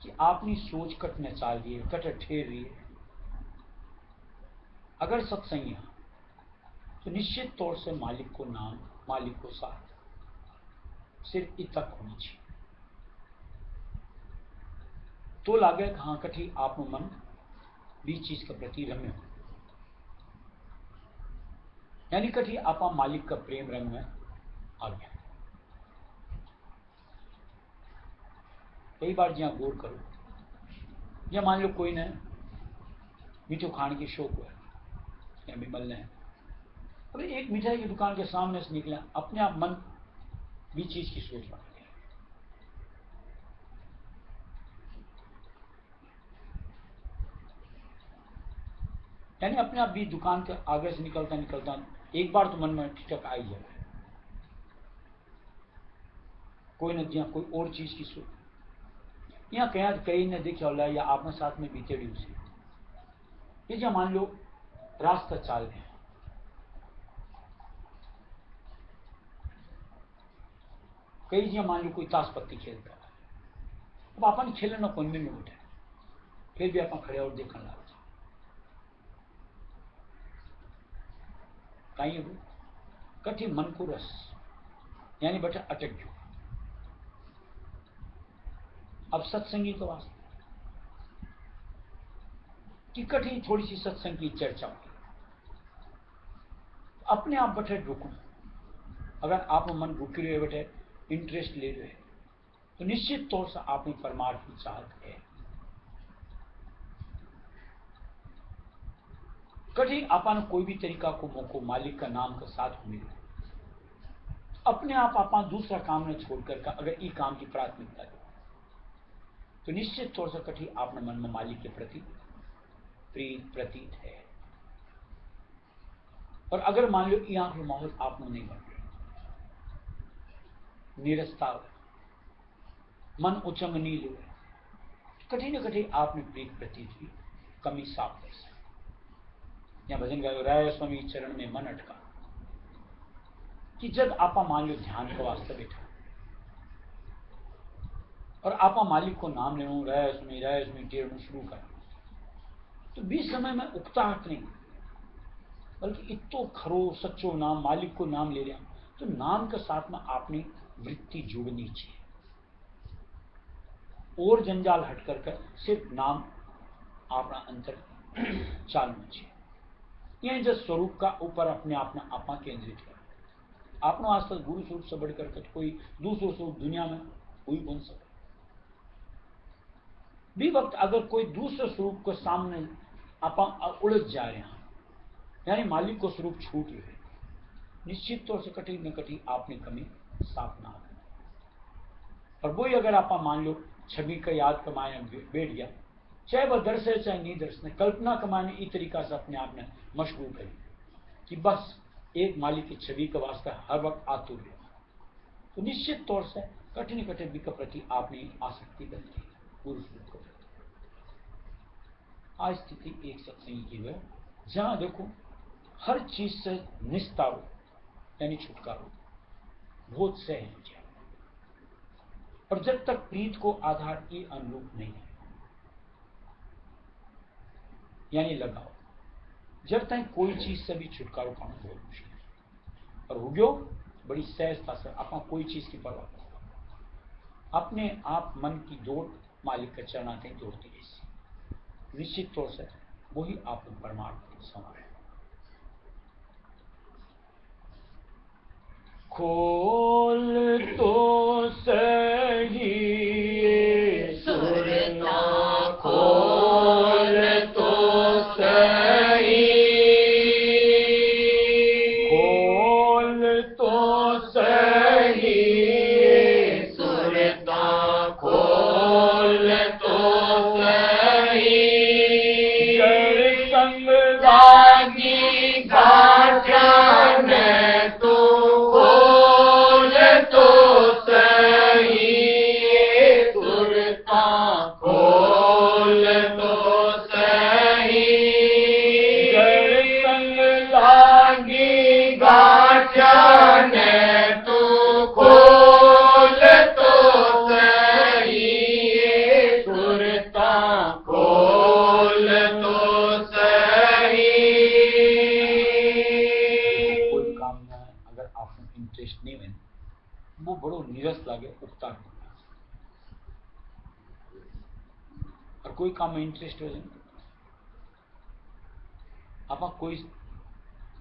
कि आपनी सोच कटने चाल रही है, कट ठेर रही है, अगर सत्संग है तो निश्चित तौर से मालिक को नाम, मालिक को साथ, सिर्फ इतक होनी चाहिए, तो लागे हाँ कठी आप मन भी चीज के प्रति रम्य हो, यानी कठी आप मालिक का प्रेम रंग में आ गया। कई बार जहां गौर करो, या मान लो कोई ने मीठो खाने की शौक हुआ या विमल ने, अरे एक मिठाई की दुकान के सामने से निकला, अपने आप मन भी चीज की सोच बन गया, यानी अपने आप भी दुकान के आगे से निकलता निकलता एक बार तो मन में ठिठक आई जाए, कोई न जहां कोई और चीज की सोच, यहाँ कहीं ने देखा होला या आपने साथ में बीतेड़ी उसे, ये जहां मान लो रास्ता चाल रहे, कई जहां मान लो कोई ताश पत्ती खेलता है, अब अपन खेलना कोने में उठे, फिर भी अपन खड़े और देखने लग जाए, कहीं हो कठी मन को रस, यानी बेटा अटक गयो। अब सत्संगी तो वास्ते कि कठी थोड़ी सी सत्संग की चर्चा हो, अपने आप बैठे रुको, अगर आप मन रुके रहे बैठे इंटरेस्ट ले रहे तो निश्चित तौर से आप में परमार्थ की चाहत है, कभी आपन कोई भी तरीका को मौको मालिक का नाम का साथ मिले, अपने आप दूसरा काम ने छोड़कर का अगर ई काम की प्राथमिकता दे तो निश्चित तौर से कठी आपने मन में मालिक के प्रति प्रीत प्रतीत है। और अगर मान लो यहाँ का माहौल आपने नहीं बन रहा, निरस्ता मन उचंग नील हुए, कठी न कठी आपने प्रीत प्रतीत हुई कमी साफ कर सकते। या भजन गायो राय स्वामी चरण में मन अटका, कि जब आप मान लो ध्यान का वास्ते बैठा और आपा मालिक को नाम लेणु रहस्मी टेरणु शुरू कर, तो बीच समय में उकताहट नहीं, बल्कि इतो खरो सच्चो नाम मालिक को नाम ले रहा, तो नाम के साथ में आपने वृत्ति जोड़नी चाहिए और जंजाल हट कर सिर्फ नाम अपना अंतर चालना चाहिए। यह जो स्वरूप का ऊपर अपने आप में आपा केंद्रित कर, आपनो आज तक गुरु स्वरूप से बढ़कर कोई दूसरो स्वरूप दुनिया में कोई बन सके भी वक्त अगर कोई दूसरे स्वरूप को सामने आप उलझ जा रहे हैं, यानी मालिक को स्वरूप छूट रहे, निश्चित तौर से कठिन न कठिन आपने कमी साफ ना हो। और वही अगर आप मान लो छवि का याद कमाने बैठ गया, चाहे वह दर्श है चाहे नहीं दर्श, कल्पना कमाने इस तरीका से अपने आप में मशगूल करें कि बस एक मालिक की छवि का वास्ता हर वक्त आतुर है, तो निश्चित तौर से कठिन कठिन के प्रति आपने आसक्ति बनती है गुरु स्वरूप को। आज स्थिति एक सत्संग की है जहां देखो हर चीज से निस्तारो यानी छुटकारो बहुत सहज हो जाए, और जब तक प्रीत को आधार की अनुरूप नहीं है, यानी लगाओ, जब तक कोई चीज से भी छुटकारो पाना बहुत मुश्किल है। और हो गयो बड़ी सहजता से अपना कोई चीज की परवाह करो, अपने आप मन की दौड़ मालिक के चरणाते दौड़ती रहती, निश्चित तौर से वही आप परमार्थ समाए। खोल तो सही सुरता खोल तो सही, खोल तो सही सुरता खोल तो सही, जड़ संग लागी घाटन तो खोल तो सही, सुरता खोल तो सही, जड़ संग लागी घाटन तो खोल तो सही, सुरता खोल तो सही। कोई काम में अगर आपको इंटरेस्ट नहीं है, वो बड़ो नीरस लागे, उकता होगा, और कोई काम में इंटरेस्ट हो जाए, आप कोई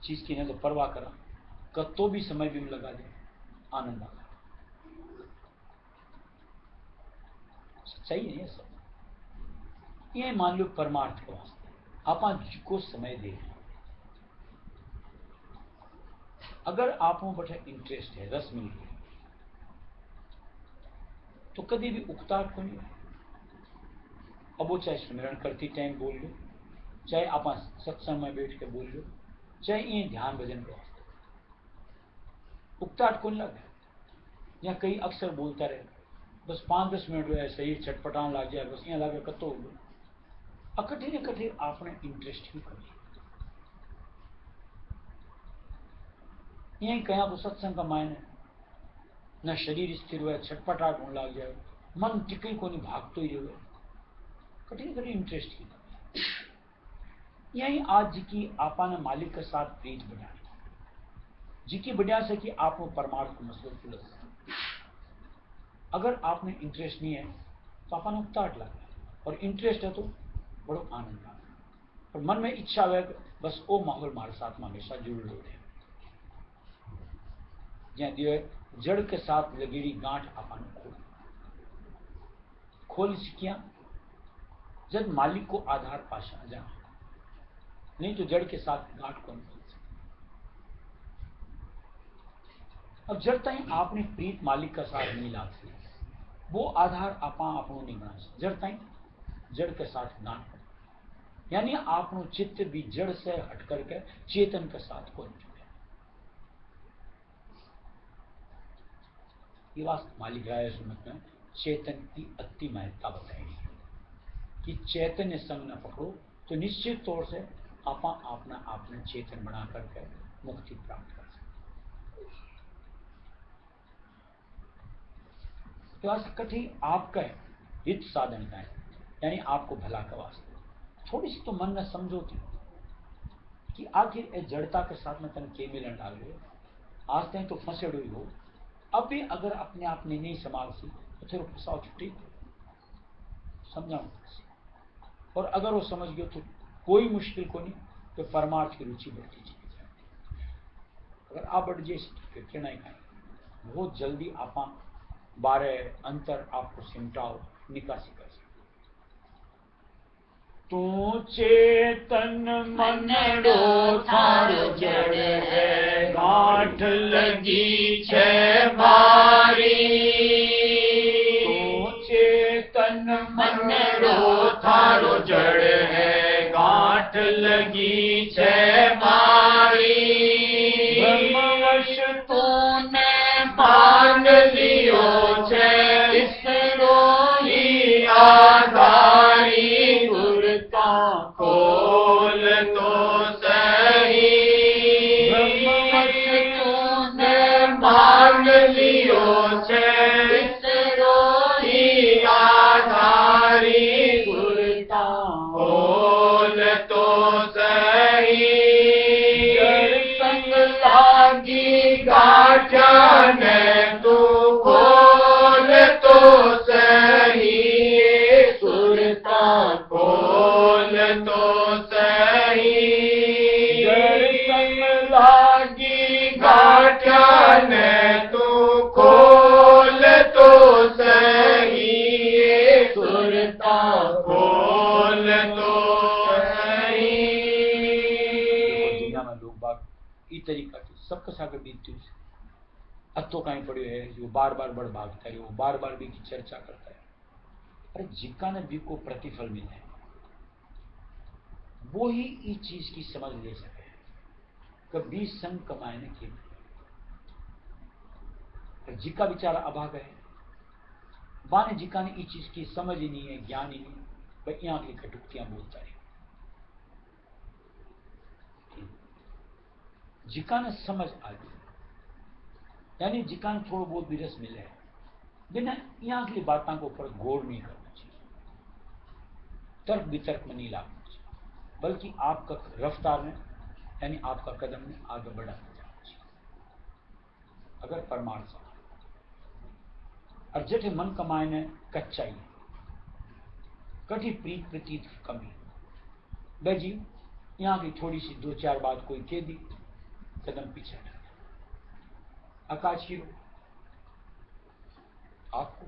चीज की नहीं तो परवाह करा कतो भी समय भी लगा दे, आनंद आता है। सच्चाई नहीं है सब। ये मान लो परमार्थ के वास्ते आप को समय दे, अगर आप बड़ा इंटरेस्ट है, रस मिल गया, तो कभी भी उकताहट को नहीं। अब वो चाहे स्मरण करती टाइम बोल लो, चाहे आप सत्संग में बैठ के बोल लो, चाहे ये ध्यान भजन के वास्ते, उकताहट को नहीं लगे। या कई अक्सर बोलता रहे, बस 5-10 मिनट में शरीर छटपटान लग जाए, बस यहाँ लगे कतो हो गए, अकठी ने कठी आपने इंटरेस्ट ही करी। यही कहीं तो सत्संग का मायने न शरीर स्थिर हुआ, छटपटाट होने लग जाए, मन टिके को नहीं, भागतो ही रहे, कठिन कठिन इंटरेस्ट की। यही आज जी की आपा ने मालिक के साथ प्रीत बढ़ाई, जी की बढ़िया से कि आप परमार्थ को मसलो खुल। अगर आपने इंटरेस्ट नहीं है तो आपने उकताहट लगा, और इंटरेस्ट है तो बड़ो आनंद आ, और मन में इच्छा है बस वो माहौल हमारे साथ में हमेशा जुड़ रहे, जहाँ जड़ के साथ लगेड़ी गांठ आपने खोल सीखिया, जब मालिक को आधार पाशा जा, नहीं तो जड़ के साथ गांठ कौन खोल सकता। अब जब तक आपने प्रीत मालिक का साथ नहीं ला सकते, वो आधार आपा आपनो नहीं बना सकते, जब तक जड़ के साथ गांठ, यानी आपनो चित्त भी जड़ से हट करके चेतन के साथ कौन जुड़े। ये वास्तव मालिक राय सुनत में चेतन की अति महत्ता बताएगी कि चैतन्य संग न पकड़ो तो निश्चित तौर से आपा अपना आपने चेतन बना करके मुक्ति प्राप्त कर सकते। तो आज कठी आपका है हित साधन का है, यानी आपको भला का वास्ते। थोड़ी सी तो मन में समझो थी कि आखिर जड़ता के साथ में तन के मिलन डाल गए, आज तक तो फंसे हुई हो, अब भी अगर अपने आप ने नहीं संभाल सी तो फिर फंसाओ छुट्टी समझाऊं। और अगर वो समझ गए तो कोई मुश्किल को नहीं, तो परमार्थ की रुचि बढ़ती चली जाए। अगर आप बढ़ जाए फिर क्या नहीं खाएंगे, बहुत जल्दी आप 12 अंतर आपको सिमटाओ निकासी कर सकते। तू चेतन मनड़ो थारो जड़ है, गांठ लगी छे भारी। तू चेतन मनड़ो थारो जड़ है, गांठ लगी छे भारी। ब्रह्मवश तूने मान लियो छे, इसरो ही आधारी। खोल तो सही, ब्रह्मवश तूने मान लियो छे, इसरो ही आधारी। गुरता खोल तो सही, जड़ संग लागी गांठा ने तू खोल तो सही। सुरता खोल तो सही, जड़ संग लागी गांठा ने तू खोल तो सही। सुरता खोल तो सही। दुनिया में लोग बात इस तरीका की सबके साथ बीतती अतो कहीं पड़े है, जो बार बार बड़ भागता है, वो बार बार भी की चर्चा करता है। अरे जिका ने भी को प्रतिफल मिले है, वो ही इस चीज की समझ ले सके कभी संग कमाए ने के। जिका बेचारा अभाग है, बाने जिका ने इस चीज की समझ ही नहीं है, ज्ञान ही नहीं, वह यहाँ की कटुक्तियां बोलता है। जिका ने समझ आ गई, यानी जिका ने थोड़ा बहुत भी रस मिले है, बिना यहाँ की बातों को ऊपर गौर नहीं करना चाहिए, तर्क वितर्क में नहीं लागना चाहिए, बल्कि आपका रफ्तार में यानी आपका कदम में आगे बढ़ाना जाना चाहिए। अगर परमार्थ और जठे मन कमाए ने कच्चाई कठी प्रीत प्रतीत की कमी बेजी, यहाँ की थोड़ी सी 2-4 बात कोई कह दी, कदम पीछे आकाश हीरो आपको,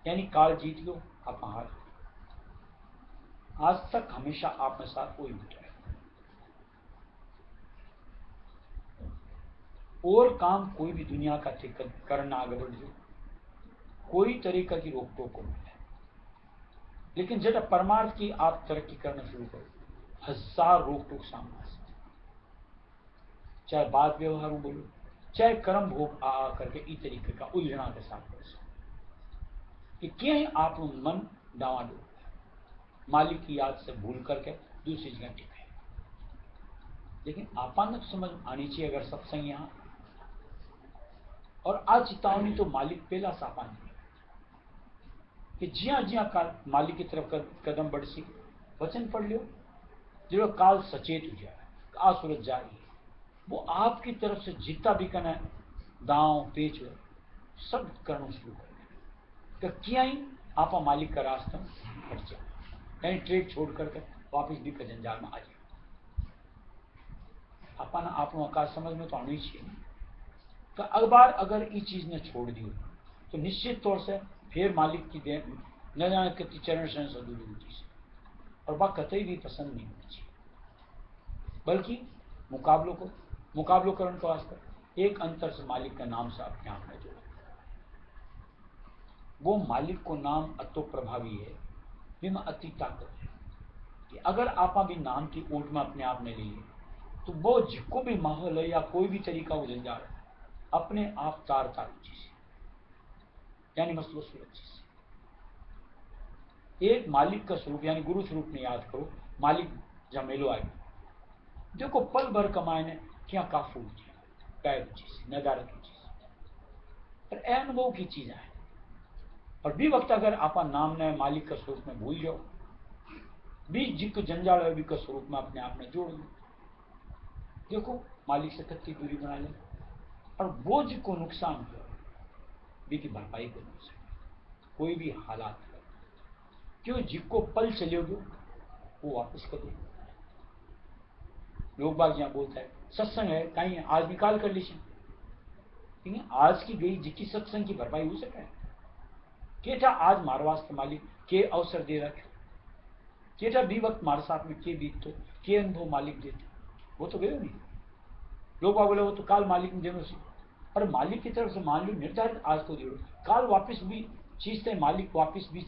यानी काल जीत लो आप हार। आज तक हमेशा आप में साथ कोई बैठा है, और काम कोई भी दुनिया का करना आगे बढ़ जाए, कोई तरीका की रोक टोक को मिले। लेकिन जब परमार्थ की आप तरक्की करना शुरू करो, 1000 रोक टोक सामने आ सकते, चाहे बात व्यवहार बोलो, चाहे कर्म भोग आ करके इस तरीके का उलझना के साथ कर सकते कि क्या आप मन डावा दो मालिक की याद से भूल करके दूसरी जगह टिके। लेकिन आपान समझ आनी चाहिए अगर सत्संग यहां और आज चेतावनी तो मालिक पहला सापान कि जिया जिया काल मालिक की तरफ कदम बढ़ सी वचन पढ़ लियो, जो काल सचेत हो जाए आ सूरत जा रही है, वो आपकी तरफ से जितना भी करना है दांव पेच सब करना शुरू कर क्या ही आप मालिक का रास्ता हट जाए, यानी ट्रेक छोड़ करके वापिस भी का जंजाल में आ जाए। अपन आप आकाश समझ में तो आनी चाहिए तो अखबार अगर इस चीज ने छोड़ दी तो निश्चित तौर से फिर मालिक की दे न जाने कितनी चरण शरण सदूरी होती है, और वह कतई भी पसंद नहीं होनी चाहिए, बल्कि मुकाबलों करण के वास्ते एक अंतर से मालिक का नाम से अपने आप में जोड़ो। वो मालिक को नाम अतो प्रभावी है, बिना अति ताकत है कि अगर आप भी नाम की ओट में अपने आप में लिए तो वो जिसको भी माहौल है या कोई भी तरीका वो जंजाल है अपने आप तार ऊंची से, यानी मसलो सुरक्षित से। एक मालिक का स्वरूप यानी गुरु स्वरूप में याद करो, मालिक जब मेलो आए देखो पल भर कमाए ने क्या काफू ऊंची पैर ऊंची से नदारत ऊंची से, पर अनुभव की चीज है और बी वक्त अगर आप नाम ने मालिक के स्वरूप में भूल जाओ, बी जिक जंजाल है बी के स्वरूप में अपने आप में जोड़ लो, देखो मालिक से कितनी दूरी बना ले, और वो जिको नुकसान हो बी की भरपाई को नहीं सकते कोई भी हालात है, क्यों जिको पल चलोगे वो वापस कर देंगे। लोग बाग यहाँ बोलता है सत्संग है कहीं आज निकाल कर लीजिए, ठीक है, आज की गई जिसकी सत्संग की भरपाई हो सके केटा आज मार वास्ते मालिक के अवसर दे रखे, केटा भी वक्त मारे साथ में के बीत तो के अनुभव मालिक देते, वो तो गयो नहीं। लोग बोले वो तो काल मालिक ने देनो से, और मालिक की तरफ से मान लो निर्धारित आज को दे काल वापिस भी चीज थे मालिक वापिस भी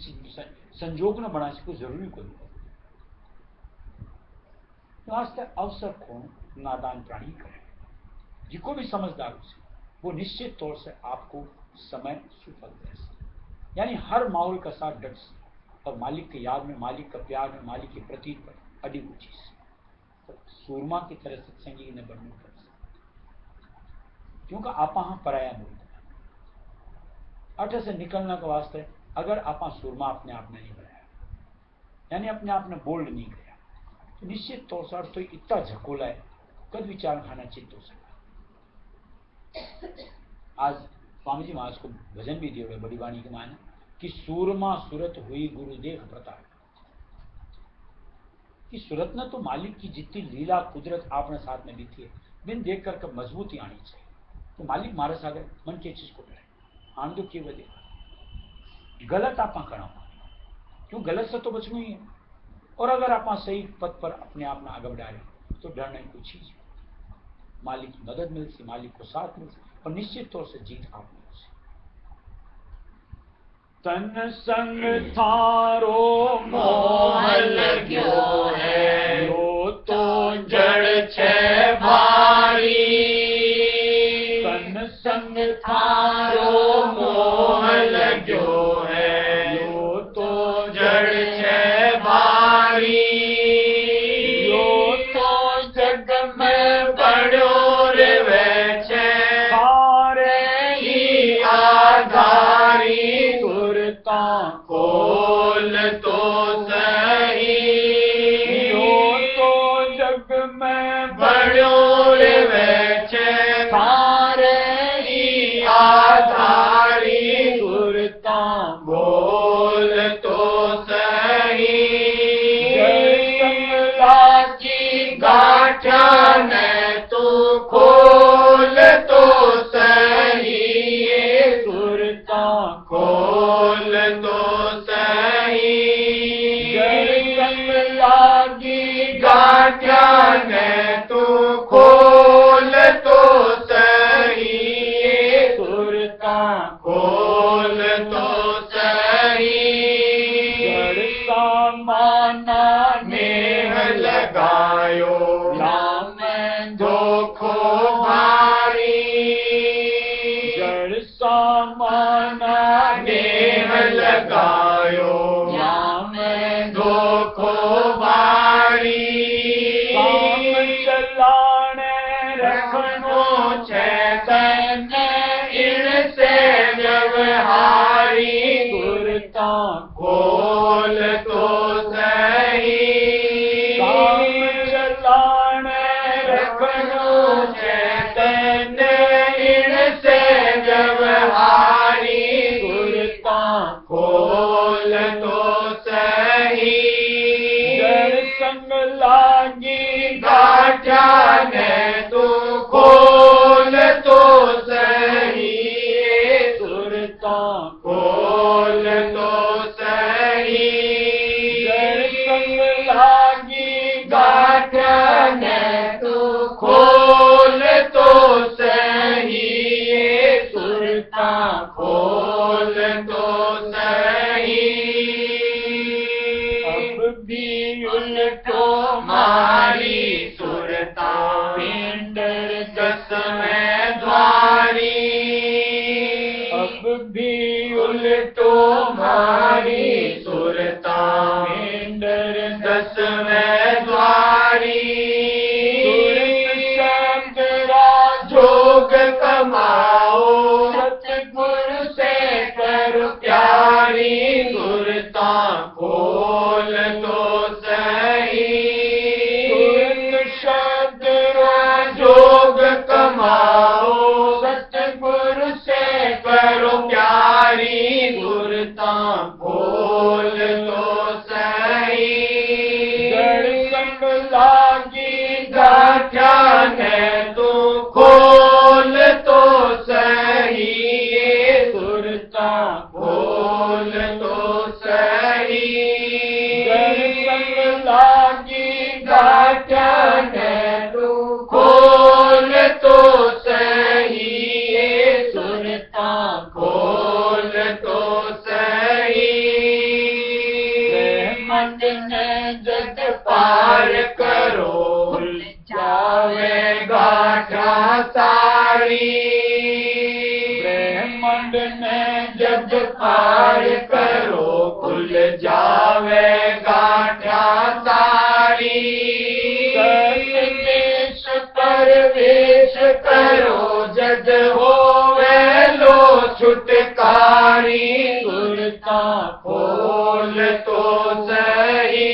संजोग न बना सको जरूरी कोई वास्ते अवसर को नादान प्राणी करे, जिको भी समझदार हो से वो निश्चित तौर से आपको समय सुफल दे, यानी हर माहौल का साथ डट और मालिक के याद में, मालिक का प्यार में, मालिक के प्रति पर अड़ी हुई चीज तो सूरमा की तरह सत्संगी ने बनने कर, क्योंकि आप पराया मूल अठ से निकलने के वास्ते अगर आप सूरमा अपने आप ने नहीं बनाया, यानी अपने आप ने बोल्ड नहीं किया, तो निश्चित तौर से तो इतना झकोला है कद विचार खाना चित्त हो सकता। आज स्वामी जी महाराज को भजन भी दिए बड़ी वाणी के माने कि सूरमा सूरत हुई गुरु देख प्रताप, कि सूरत ने तो मालिक की जितनी लीला कुदरत आपने साथ में बीती है बिन देख कर मजबूती आनी चाहिए, तो मालिक मारे सागर मन की चीज को करे आन दो की वजह गलत आप करना, क्यों गलत से तो बचना ही है, और अगर आप सही पद पर अपने आप में आगे बढ़ा रहे तो डरने की चीज मालिक की मदद मिलती, मालिक को साथ मिलती और निश्चित तौर से जीत आप मिलती। तन संग थारो मोह लग्यो है यो तो जड़ छे भारी, तन संग थारो मोह लग्यो है यो तो जड़ छे भारी, यो तो जग में बड़ो रेवे छे सारे ही आधारी, खोल तो सही यो तो जग में बड़ो रेवे छे सारे ही आधारी, सुरता बोल तो सही जय की गाठा ने तू खोल तो सही, सुरता खोल तो सही लागी गाठा ने तू खोल तो सही, सुरता खोल तो सही जड़ माना नेह लगायो नाम धोखो भारी, जड़ सामाना नेह लगायो नाम धोखो भारी, काम चलाने रखनो चैतन इनसे व्यवहारी, सुरता खोल तो सही काम चलाने रखनो चैतन इनसे व्यवहारी, सुरता खोल तो सही जड़ संग लागी गाठा ने तू खोल तो सही, सुरता खोल तो सही जड़ संग लागी गाठा ने तू खोल तो सही, सुरता खोल तो सही अब भी उलटो मारी सुरता पिंडर दस में द्वारी, अब भी उलटो मारी सुरता पिंडर दस में द्वारी, जोग कमाओ सतगुरु से कर प्यारी, गाठा सारी। ब्रह्मांड में जब पार करो खुल जावे गाठा सारी। सर्वेश परवेश करो जद होवे लो छुटकारी। सुरता खोल तो सही।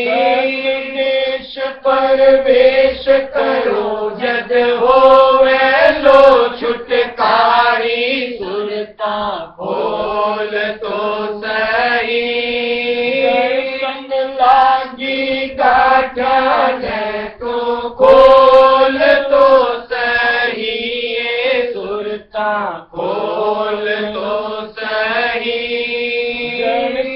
सर्वेश परवेश करो जद होवे लो छुटकारी। सुरता खोल तो सही। संग लागी गाठा ने तो खोल तो सही। सुरता खोल तो सही।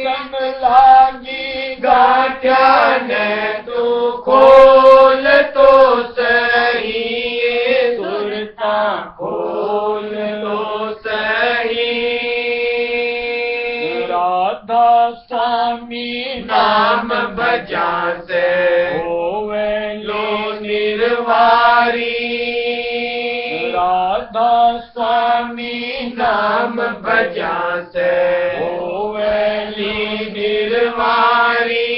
संग लागी गाठा ने तो खोल तो सही। सुरता खोल तो सही। राधा स्वामी नाम भजा से होवे लो निर्वारी। राधा स्वामी नाम भजा से होवे निर्वारी।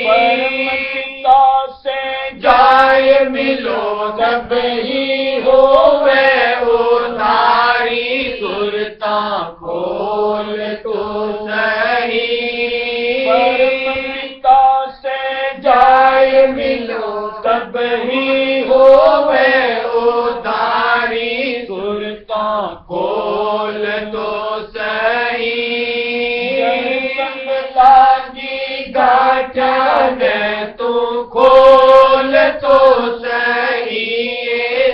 परम पिता से जाय मिलो तब ही होवे उधारी। सुरता खोल तो सही। परम पिता से जाय मिलो तब ही होवे उधारी। सुरता खोल तो सही। संग लागी गाठा ने तू खोल तो सही।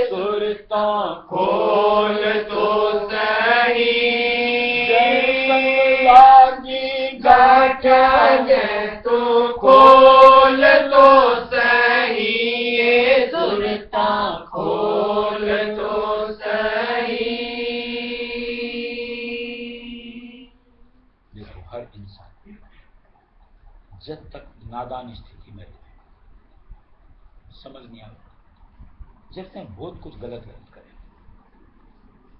सुरता खोल तो सही। संग लागी गाठा ने तू खोल तो सही। सुरता खोल तो सही। देखो, हर इंसान जब तक नादान स्थिति में रहे, समझ नहीं आता, जब तक बहुत कुछ गलत करे,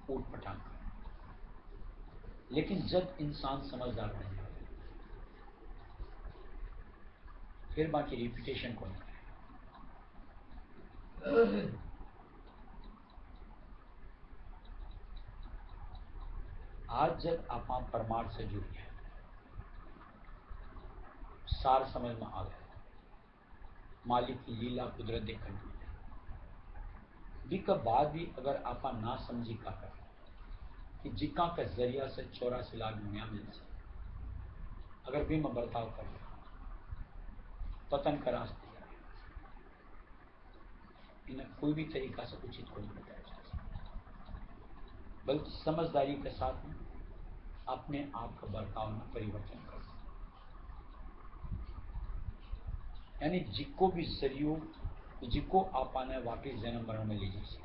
ऊट पटांग करे, लेकिन जब इंसान समझदार बन जाए फिर बाकी रिपीटेशन कौन करे। आज जब आप परमार्थ से जुड़ गए, सार समझ में आ गया, मालिक की लीला कुदरत देखने भी का बाद भी अगर आप ना समझी का कर कि जिका के जरिया से 84 लाख दुनिया मिल से अगर भी मैं बर्ताव कर पतन का रास्ते इन्हें कोई भी तरीका से उचित को नहीं बताया जा सकता, बल्कि समझदारी के साथ में अपने आप का बर्ताव में परिवर्तन कर सकते, यानी जिको भी जरियो जिको आपाने वापिस जन्म मरण में ले जाइए,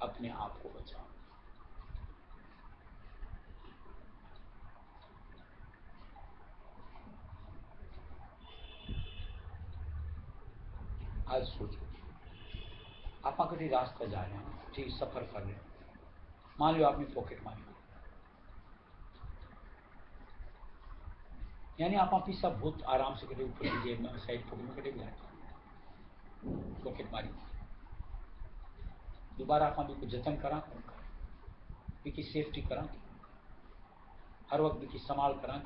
अपने आप को बचाओ। आज सोचो, आप कभी रास्ता जा रहे हैं, ठीक सफर कर रहे हैं, मान लो आपने पॉकेट मारी, यानी आप पैसा बहुत आराम से कटे ऊपर जेब में साइड पॉकेट में कटे जाए, पॉकेट मारी, दोबारा आप भी जतन करा, की सेफ्टी करा, हर वक्त की संभाल करा,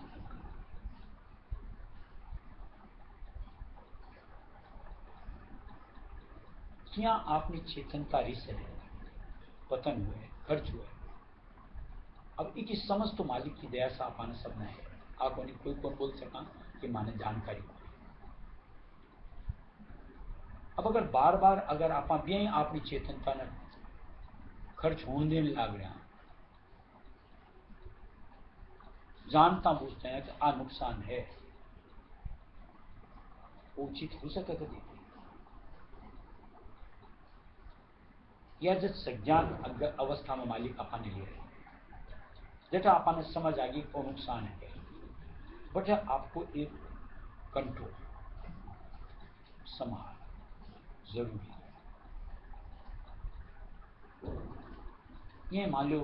क्या आपने चेतनता रिस है, पतन हुए, खर्च हुए, अब एक समझ तो मालिक की दया से आप सब में है, आप कोई को बोल सका कि माने जानकारी। अब अगर बार बार अगर आप भी अपनी चेतनता ने खर्च होने देने लग रहे हैं, जानता बूझते हैं कि आ नुकसान है, उचित हो सके कभी या जब संज्ञान अवस्था में मालिक अपने लिए जेटा आपने समझ आ गई को नुकसान है, बट आपको एक कंट्रोल संभाल जरूरी है। ये मान लो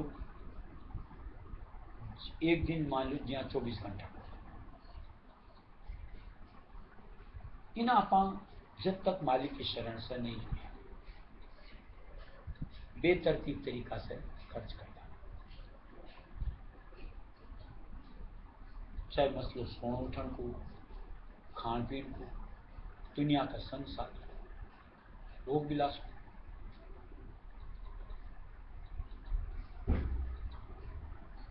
एक दिन मान लो ज्यादा 24 घंटा इन आप जब तक मालिक की शरण से नहीं जुड़े बेतरतीब तरीका से खर्च करता, चाहे मसलो सोण उठण को, खान पीन को, दुनिया का संसार, भोग विलास को।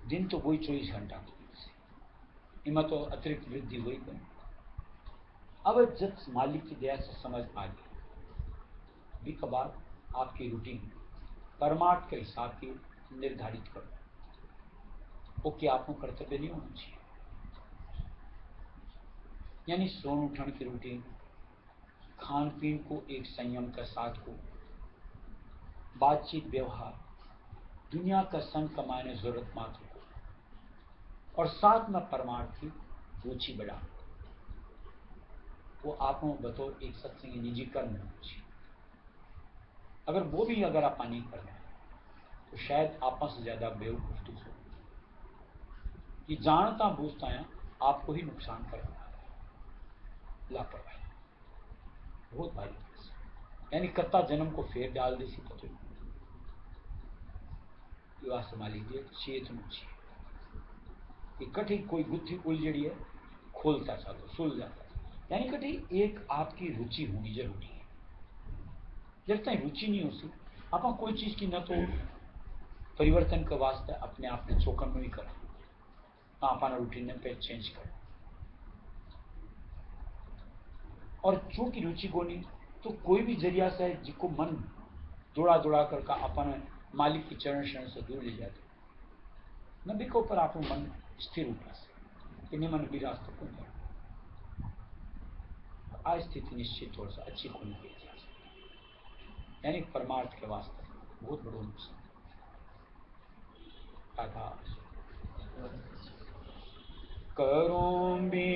दिन तो वही 24 घंटा इमा तो अतिरिक्त वृद्धि हुई कोई। अब जब मालिक की दया से समझ आ गई भी कबार आपकी रूटीन परमार्थ के हिसाब की निर्धारित करो, ओके आपको कर्तव्य नहीं होना चाहिए। यानी सोन उठण की रूटीन, खान पीन को एक संयम के साथ हो, बातचीत व्यवहार दुनिया का संग कमाने जरूरत मात्र को, और साथ में परमार्थ की रुचि बढ़ा, वो आप बतौर एक सत्संगी निजी कर्म होना चाहिए। अगर वो भी अगर आप नहीं कर रहे तो शायद आपस से ज्यादा बेवकूफ दूसरे कि जानता बूझता है आपको ही नुकसान कर रहा है। लापरवाही बहुत भारी, यानी कत्ता जन्म को फेर डाल दे सी पतो संभाली दिए चेत चाहिए कि कठी कोई गुत्थी उलझड़ी है खोलता चाहता सुल जाता, यानी कठी एक आपकी रुचि होनी जरूरी है। जब तक रुचि नहीं होती आप कोई चीज की न तो परिवर्तन के वास्ते अपने आप ने चौकन में ही करा, अपना रूटीन पे चेंज कर, और जो की रुचि को नहीं तो कोई भी जरिया से जिसको मन दौड़ा दौड़ा करके अपन मालिक की चरण शरण से दूर ले जाते न भी को पर आप मन स्थिर उठा से इन्हें मन भी रास्ता कौन जाए, आज स्थिति निश्चित तौर से अच्छी खोनी की जा सकती, यानी परमार्थ के वास्ते बहुत बड़ा नुकसान। करूं भी